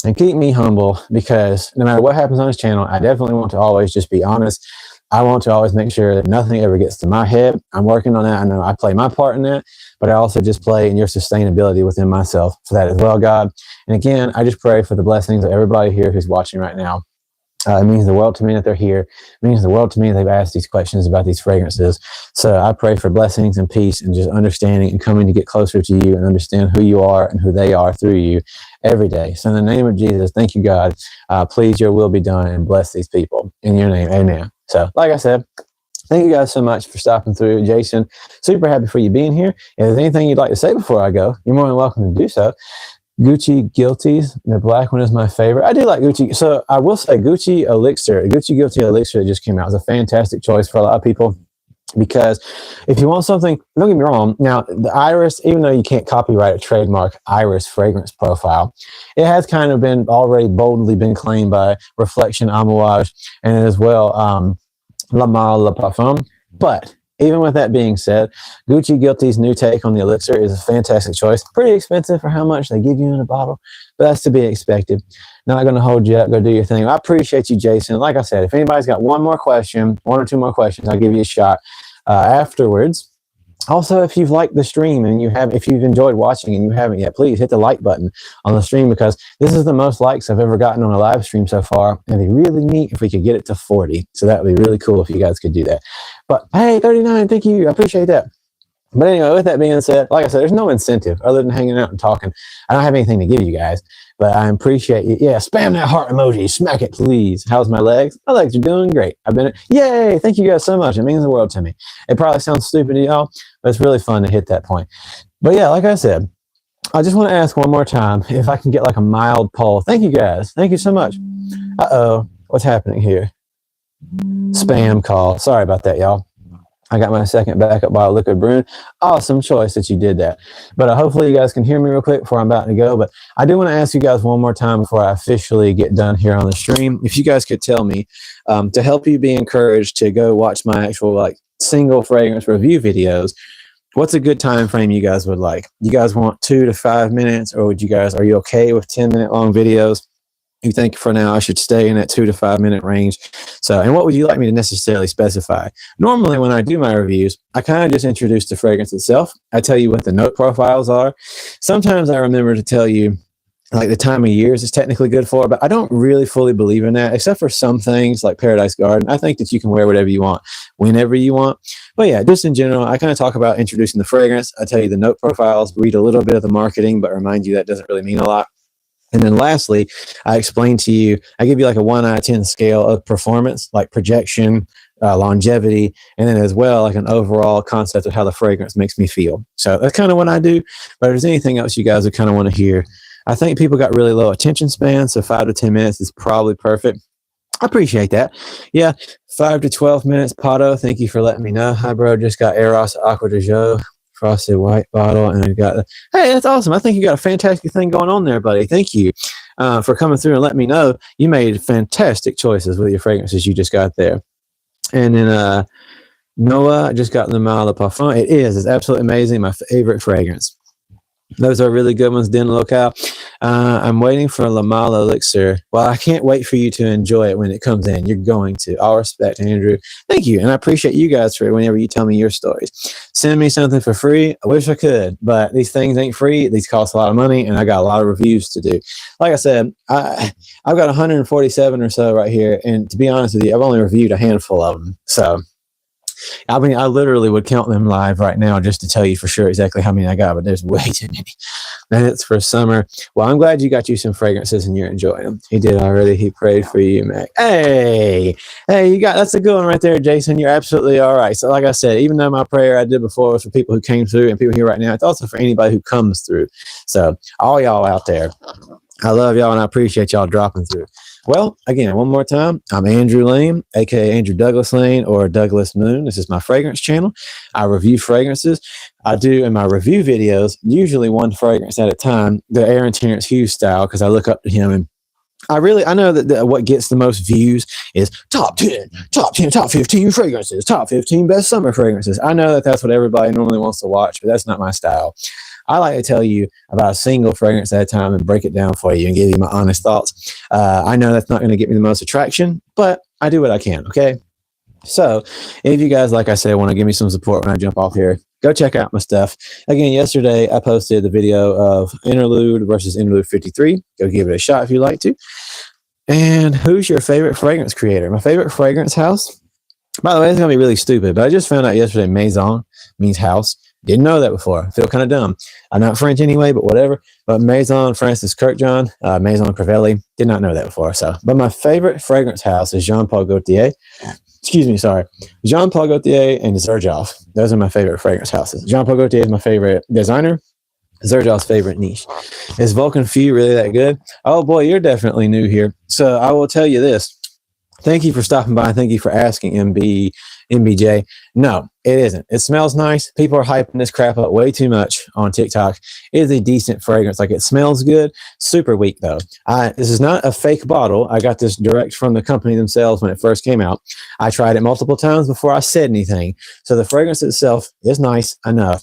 and keep me humble, because no matter what happens on this channel, I definitely want to always just be honest. I want to always make sure that nothing ever gets to my head. I'm working on that. I know I play my part in that, but I also just play in your sustainability within myself for that as well, God. And again, I just pray for the blessings of everybody here who's watching right now. It means the world to me that they're here. It means the world to me that they've asked these questions about these fragrances. So I pray for blessings and peace and just understanding and coming to get closer to you and understand who you are and who they are through you every day. So in the name of Jesus, thank you, God. Please, your will be done, and bless these people. In your name, amen. So like I said, thank you guys so much for stopping through. Jason, super happy for you being here. If there's anything you'd like to say before I go, you're more than welcome to do so. Gucci Guilties, the black one is my favorite. I do like Gucci. So I will say Gucci Elixir, Gucci Guilty Elixir that just came out is a fantastic choice for a lot of people, because if you want something, don't get me wrong, now the Iris, even though you can't copyright a trademark Iris fragrance profile, it has kind of been already boldly been claimed by Reflection Amouage and as well La Mal Le Parfum. But even with that being said, Gucci Guilty's new take on the elixir is a fantastic choice. Pretty expensive for how much they give you in a bottle, but that's to be expected. Not going to hold you up. Go do your thing. I appreciate you, Jason. Like I said, if anybody's got one more question, one or two more questions, I'll give you a shot afterwards. Also, if you've liked the stream and if you've enjoyed watching and you haven't yet, please hit the like button on the stream, because this is the most likes I've ever gotten on a live stream so far. And it'd be really neat if we could get it to 40. So that would be really cool if you guys could do that. But hey, 39, thank you. I appreciate that. But anyway, with that being said, like I said, there's no incentive other than hanging out and talking. I don't have anything to give you guys, but I appreciate you. Yeah, spam that heart emoji. Smack it, please. How's my legs? My legs are doing great. Yay! Thank you guys so much. It means the world to me. It probably sounds stupid to y'all, but it's really fun to hit that point. But yeah, like I said, I just want to ask one more time if I can get like a mild poll. Thank you guys. Thank you so much. Uh-oh. What's happening here? Spam call. Sorry about that, y'all. I got my second backup bottle of liquid brune. Awesome choice that you did that. But hopefully you guys can hear me real quick before I'm about to go. But I do want to ask you guys one more time before I officially get done here on the stream. If you guys could tell me, to help you be encouraged to go watch my actual like single fragrance review videos, what's a good time frame you guys would like? You guys want 2 to 5 minutes, or are you okay with 10-minute long videos? You think for now I should stay in that 2 to 5 minute range? So, and what would you like me to necessarily specify? Normally when I do my reviews, I kind of just introduce the fragrance itself. I tell you what the note profiles are. Sometimes I remember to tell you like the time of years is technically good for, but I don't really fully believe in that, except for some things like Paradise Garden. I think that you can wear whatever you want, whenever you want. But yeah, just in general, I kind of talk about introducing the fragrance. I tell you the note profiles, read a little bit of the marketing, but remind you that doesn't really mean a lot. And then lastly, I explain to you, I give you like a 1 out of 10 scale of performance, like projection, longevity, and then as well, like an overall concept of how the fragrance makes me feel. So that's kind of what I do. But if there's anything else you guys would kind of want to hear, I think people got really low attention span. So 5 to 10 minutes is probably perfect. I appreciate that. Yeah, 5 to 12 minutes. Pato, thank you for letting me know. Hi, bro. Just got Eros Aqua de Jo. Frosted white bottle, and I got hey, that's awesome. I think you got a fantastic thing going on there, buddy. Thank you for coming through and letting me know. You made fantastic choices with your fragrances you just got there. And then Noah just got the Mal de Parfum. It's absolutely amazing. My favorite fragrance. Those are really good ones. Den Locale. I'm waiting for La Mala Elixir. Well, I can't wait for you to enjoy it when it comes in. You're going to. All respect, Andrew. Thank you. And I appreciate you guys for whenever you tell me your stories. Send me something for free. I wish I could, but these things ain't free. These cost a lot of money, and I got a lot of reviews to do. Like I said, I've got 147 or so right here, and to be honest with you, I've only reviewed a handful of them. So, I mean, I literally would count them live right now just to tell you for sure exactly how many I got, but there's way too many. That's for summer. Well, I'm glad you got you some fragrances and you're enjoying them. He did already. He prayed for you, Mac. Hey, that's a good one right there, Jason. You're absolutely all right. So like I said, even though my prayer I did before was for people who came through and people here right now, it's also for anybody who comes through. So all y'all out there, I love y'all and I appreciate y'all dropping through. Well, again, one more time, I'm Andrew Lane, aka Andrew Douglas Lane or Douglas Moon. This is my fragrance channel. I review fragrances. I do in my review videos, usually one fragrance at a time, the Aaron Terrence Hughes style, because I look up to him and I know that what gets the most views is top 10, top 15 fragrances, top 15 best summer fragrances. I know that that's what everybody normally wants to watch, but that's not my style. I like to tell you about a single fragrance at a time and break it down for you and give you my honest thoughts. I know that's not going to get me the most attraction, but I do what I can, okay? So if you guys, like I said, want to give me some support when I jump off here, go check out my stuff. Again, yesterday I posted the video of Interlude versus Interlude 53. Go give it a shot if you like to. And who's your favorite fragrance creator? My favorite fragrance house? By the way, it's going to be really stupid, but I just found out yesterday Maison means house. Didn't know that before. I feel kind of dumb. I'm not French anyway, but whatever. But Maison Francis Kirkjohn, Maison Crivelli, did not know that before. So, but my favorite fragrance house is Jean Paul Gaultier. Jean Paul Gaultier and Xerjoff. Those are my favorite fragrance houses. Jean Paul Gaultier is my favorite designer. Xerjoff's favorite niche. Is Vulcan Few really that good? Oh boy, you're definitely new here. So I will tell you this. Thank you for stopping by. Thank you for asking, MBJ. No, it isn't. It smells nice. People are hyping this crap up way too much on TikTok. It is a decent fragrance. Like, it smells good. Super weak though. This is not a fake bottle. I got this direct from the company themselves when it first came out. I tried it multiple times before I said anything. So the fragrance itself is nice enough.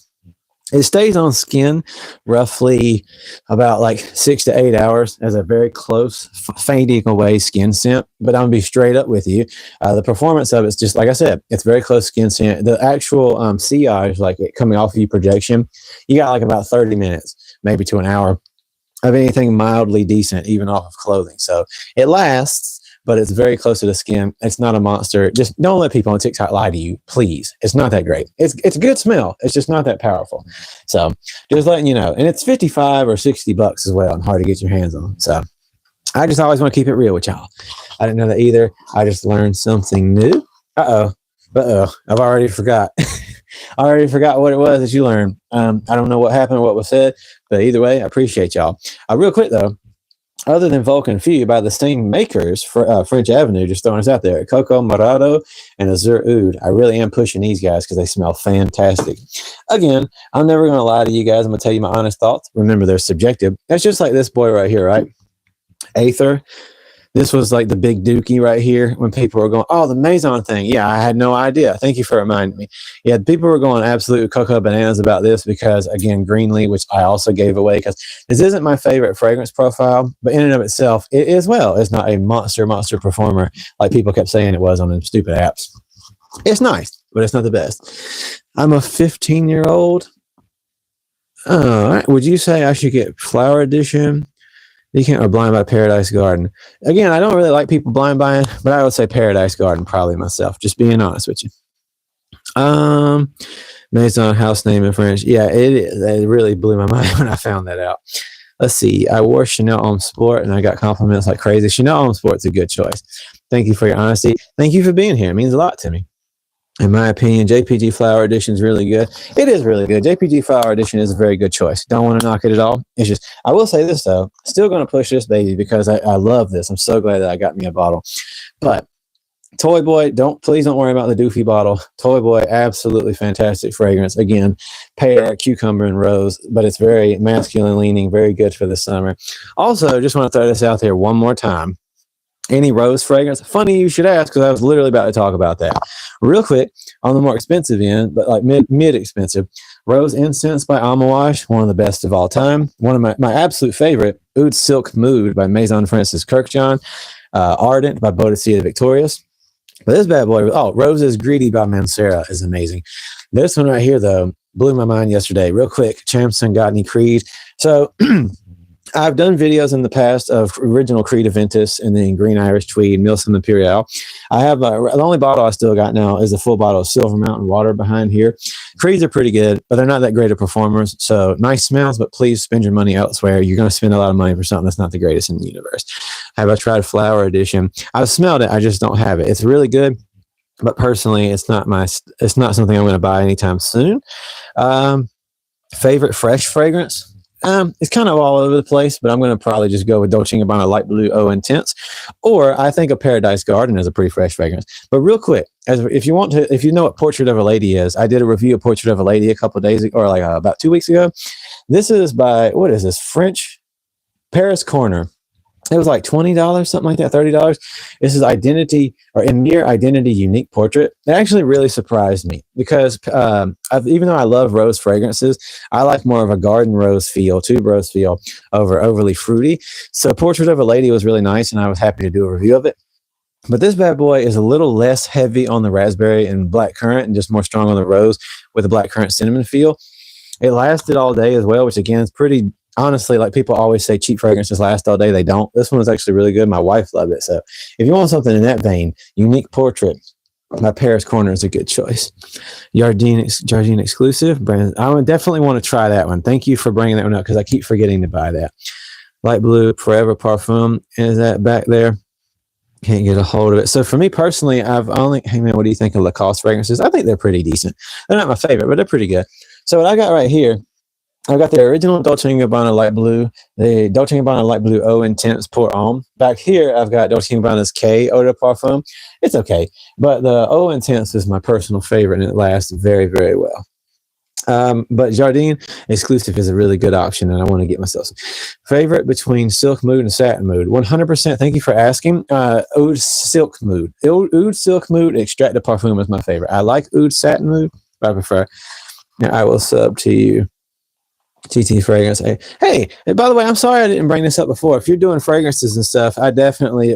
It stays on skin roughly about like 6 to 8 hours as a very close, fading away skin scent. But I'm going to be straight up with you. The performance of it's just, like I said, it's very close skin scent. The actual sillage, like it coming off of you projection, you got like about 30 minutes, maybe to an hour of anything mildly decent, even off of clothing. So it lasts, but it's very close to the skin. It's not a monster. Just don't let people on TikTok lie to you, please. It's not that great. It's a good smell. It's just not that powerful. So just letting you know. And it's 55 or 60 bucks as well, and hard to get your hands on. So I just always want to keep it real with y'all. I didn't know that either. I just learned something new. I've already forgot. I already forgot what it was that you learned. I don't know what happened or what was said, but either way, I appreciate y'all. Real quick though, other than Vulcan Few by the same makers for French Avenue, just throwing us out there, Coco Morado and Azure Oud. I really am pushing these guys because they smell fantastic. Again, I'm never going to lie to you guys. I'm going to tell you my honest thoughts. Remember, they're subjective. That's just like this boy right here, right? Aether. This was like the big dookie right here when people were going, oh, the Maison thing. Yeah, I had no idea. Thank you for reminding me. Yeah, people were going absolute cocoa bananas about this because, again, Greenlee, which I also gave away because this isn't my favorite fragrance profile, but in and of itself, it is well. It's not a monster performer like people kept saying it was on them stupid apps. It's nice, but it's not the best. I'm a 15-year-old. All right. Would you say I should get Flower Edition? You can't, or Blind by Paradise Garden. Again, I don't really like people blind buying, but I would say Paradise Garden probably myself, just being honest with you. Maison house name in French. Yeah, it is. It really blew my mind when I found that out. Let's see. I wore Chanel Homme Sport and I got compliments like crazy. Chanel Homme Sport's a good choice. Thank you for your honesty. Thank you for being here. It means a lot to me. In my opinion, JPG Flower Edition is really good. It is really good. JPG Flower Edition is a very good choice. Don't want to knock it at all. It's just, I will say this though, still going to push this baby because I love this. I'm so glad that I got me a bottle. But Toy Boy, please don't worry about the doofy bottle. Toy Boy, absolutely fantastic fragrance. Again, pear, cucumber, and rose, but it's very masculine leaning, very good for the summer. Also, just want to throw this out there one more time. Any rose fragrance? Funny you should ask because I was literally about to talk about that. Real quick, on the more expensive end, but like mid-expensive, Rose Incense by Amouage, one of the best of all time. One of my absolute favorite, Oud Silk Mood by Maison Francis Kirkjohn. Ardent by Boadicea Victorious. But this bad boy, Rose is Greedy by Mancera is amazing. This one right here, though, blew my mind yesterday. Real quick, Chamson got any Creed? So I've done videos in the past of original Creed Aventus and then Green Irish Tweed, Milsom Imperial. I have the only bottle I still got now is a full bottle of Silver Mountain Water behind here. Creeds are pretty good, but they're not that great of performers. So nice smells, but please spend your money elsewhere. You're going to spend a lot of money for something that's not the greatest in the universe. Have I tried Flower Edition? I've smelled it. I just don't have it. It's really good, but personally, it's not something I'm going to buy anytime soon. Favorite fresh fragrance? It's kind of all over the place, but I'm going to probably just go with Dolce & Gabbana Light Blue Eau Intense, or I think a Paradise Garden is a pretty fresh fragrance. But real quick, if you know what Portrait of a Lady is, I did a review of Portrait of a Lady a couple of days ago, or like about 2 weeks ago. This is by, what is this? French Paris Corner. It was like $20, something like that, $30. This is Identity or Emir Identity Unique Portrait. It actually really surprised me because even though I love rose fragrances, I like more of a garden rose feel, tube rose feel over overly fruity. So Portrait of a Lady was really nice, and I was happy to do a review of it. But this bad boy is a little less heavy on the raspberry and black currant and just more strong on the rose with a black currant cinnamon feel. It lasted all day as well, which again is pretty... Honestly, like people always say cheap fragrances last all day. They don't. This one was actually really good. My wife loved it. So if you want something in that vein, Unique Portrait by Paris Corner is a good choice. Jardine exclusive brand. I would definitely want to try that one. Thank you for bringing that one up because I keep forgetting to buy that. Light Blue Forever Parfum. Is that back there? Can't get a hold of it. So for me personally, hey man, what do you think of Lacoste fragrances? I think they're pretty decent. They're not my favorite, but they're pretty good. So what I got right here I've got the original Dolce & Gabbana light blue, the Dolce & Gabbana light blue Eau Intense Pour Homme. Back here, I've got Dolce & Gabbana's K Eau de Parfum. It's okay, but the Eau Intense is my personal favorite, and it lasts very, very well. But Jardine exclusive is a really good option, and I want to get myself some. Favorite between Silk Mood and Satin Mood. 100%. Thank you for asking. Oud Silk Mood. Oud Silk Mood Extrait de Parfum is my favorite. I like Oud Satin Mood, but I prefer. Now I will sub to you. TT Fragrance. Hey, by the way, I'm sorry I didn't bring this up before. If you're doing fragrances and stuff, I definitely,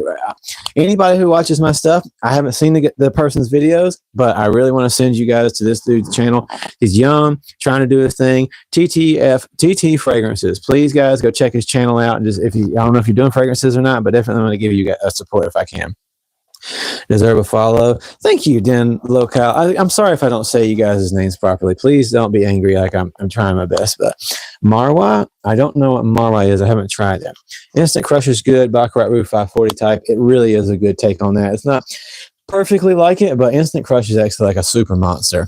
anybody who watches my stuff, I haven't seen the person's videos, but I really want to send you guys to this dude's channel. He's young, trying to do his thing. TT Fragrances. Please, guys, go check his channel out. And just I don't know if you're doing fragrances or not, but definitely want to give you guys a support if I can. Deserve a follow. Thank you, Den Local. I'm sorry if I don't say you guys' names properly. Please don't be angry. Like I'm trying my best. But Marwa, I don't know what Marwa is. I haven't tried that. Instant Crush is good. Baccarat Roux 540 type. It really is a good take on that. It's not perfectly like it, but Instant Crush is actually like a super monster.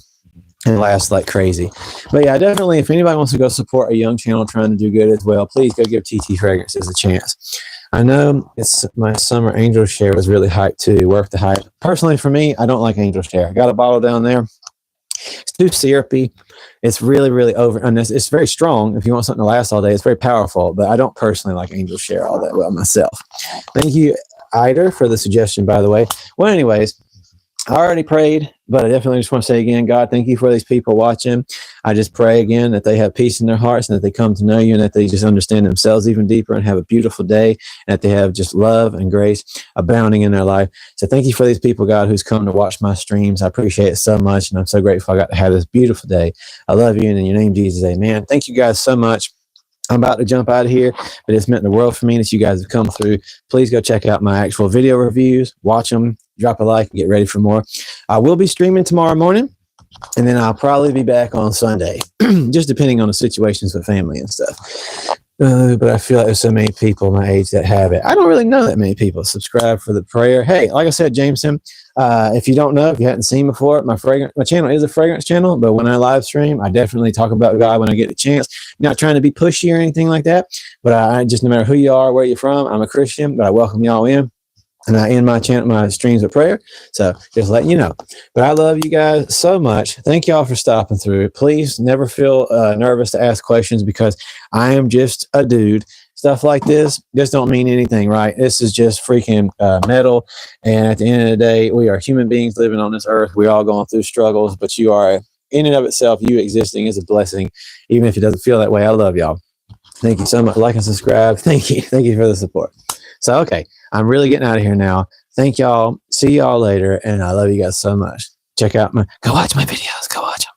And lasts like crazy. But yeah, definitely, if anybody wants to go support a young channel trying to do good as well, please go give TT Fragrances a chance. I know it's my summer angel share was really hyped too, worth the hype. Personally, for me, I don't like angel share. I got a bottle down there. It's too syrupy. It's really, really over. And it's very strong. If you want something to last all day, it's very powerful. But I don't personally like angel share all that well myself. Thank you, Eider, for the suggestion, by the way. Well, anyways, I already prayed, but I definitely just want to say again, God, thank you for these people watching. I just pray again that they have peace in their hearts and that they come to know you and that they just understand themselves even deeper and have a beautiful day and that they have just love and grace abounding in their life. So thank you for these people, God, who's come to watch my streams. I appreciate it so much, and I'm so grateful I got to have this beautiful day. I love you, and in your name, Jesus, amen. Thank you guys so much. I'm about to jump out of here, but it's meant the world for me that you guys have come through. Please go check out my actual video reviews, watch them, drop a like, and get ready for more. I will be streaming tomorrow morning, and then I'll probably be back on Sunday, just depending on the situations with family and stuff. But I feel like there's so many people my age that have it. I don't really know that many people subscribe for the prayer. Hey, like I said, Jameson, if you don't know, if you hadn't seen before, my channel is a fragrance channel, but when I live stream, I definitely talk about God when I get the chance. I'm not trying to be pushy or anything like that, but I just, no matter who you are, where you're from, I'm a Christian, but I welcome y'all in. And I end my streams with prayer. So just letting you know. But I love you guys so much. Thank y'all for stopping through. Please never feel nervous to ask questions, because I am just a dude. Stuff like this just don't mean anything, right? This is just freaking metal. And at the end of the day, we are human beings living on this earth. We're all going through struggles, but you are, in and of itself, you existing is a blessing, even if it doesn't feel that way. I love y'all. Thank you so much. Like and subscribe. Thank you. Thank you for the support. So, okay. I'm really getting out of here now. Thank y'all. See y'all later. And I love you guys so much. Go watch my videos. Go watch them.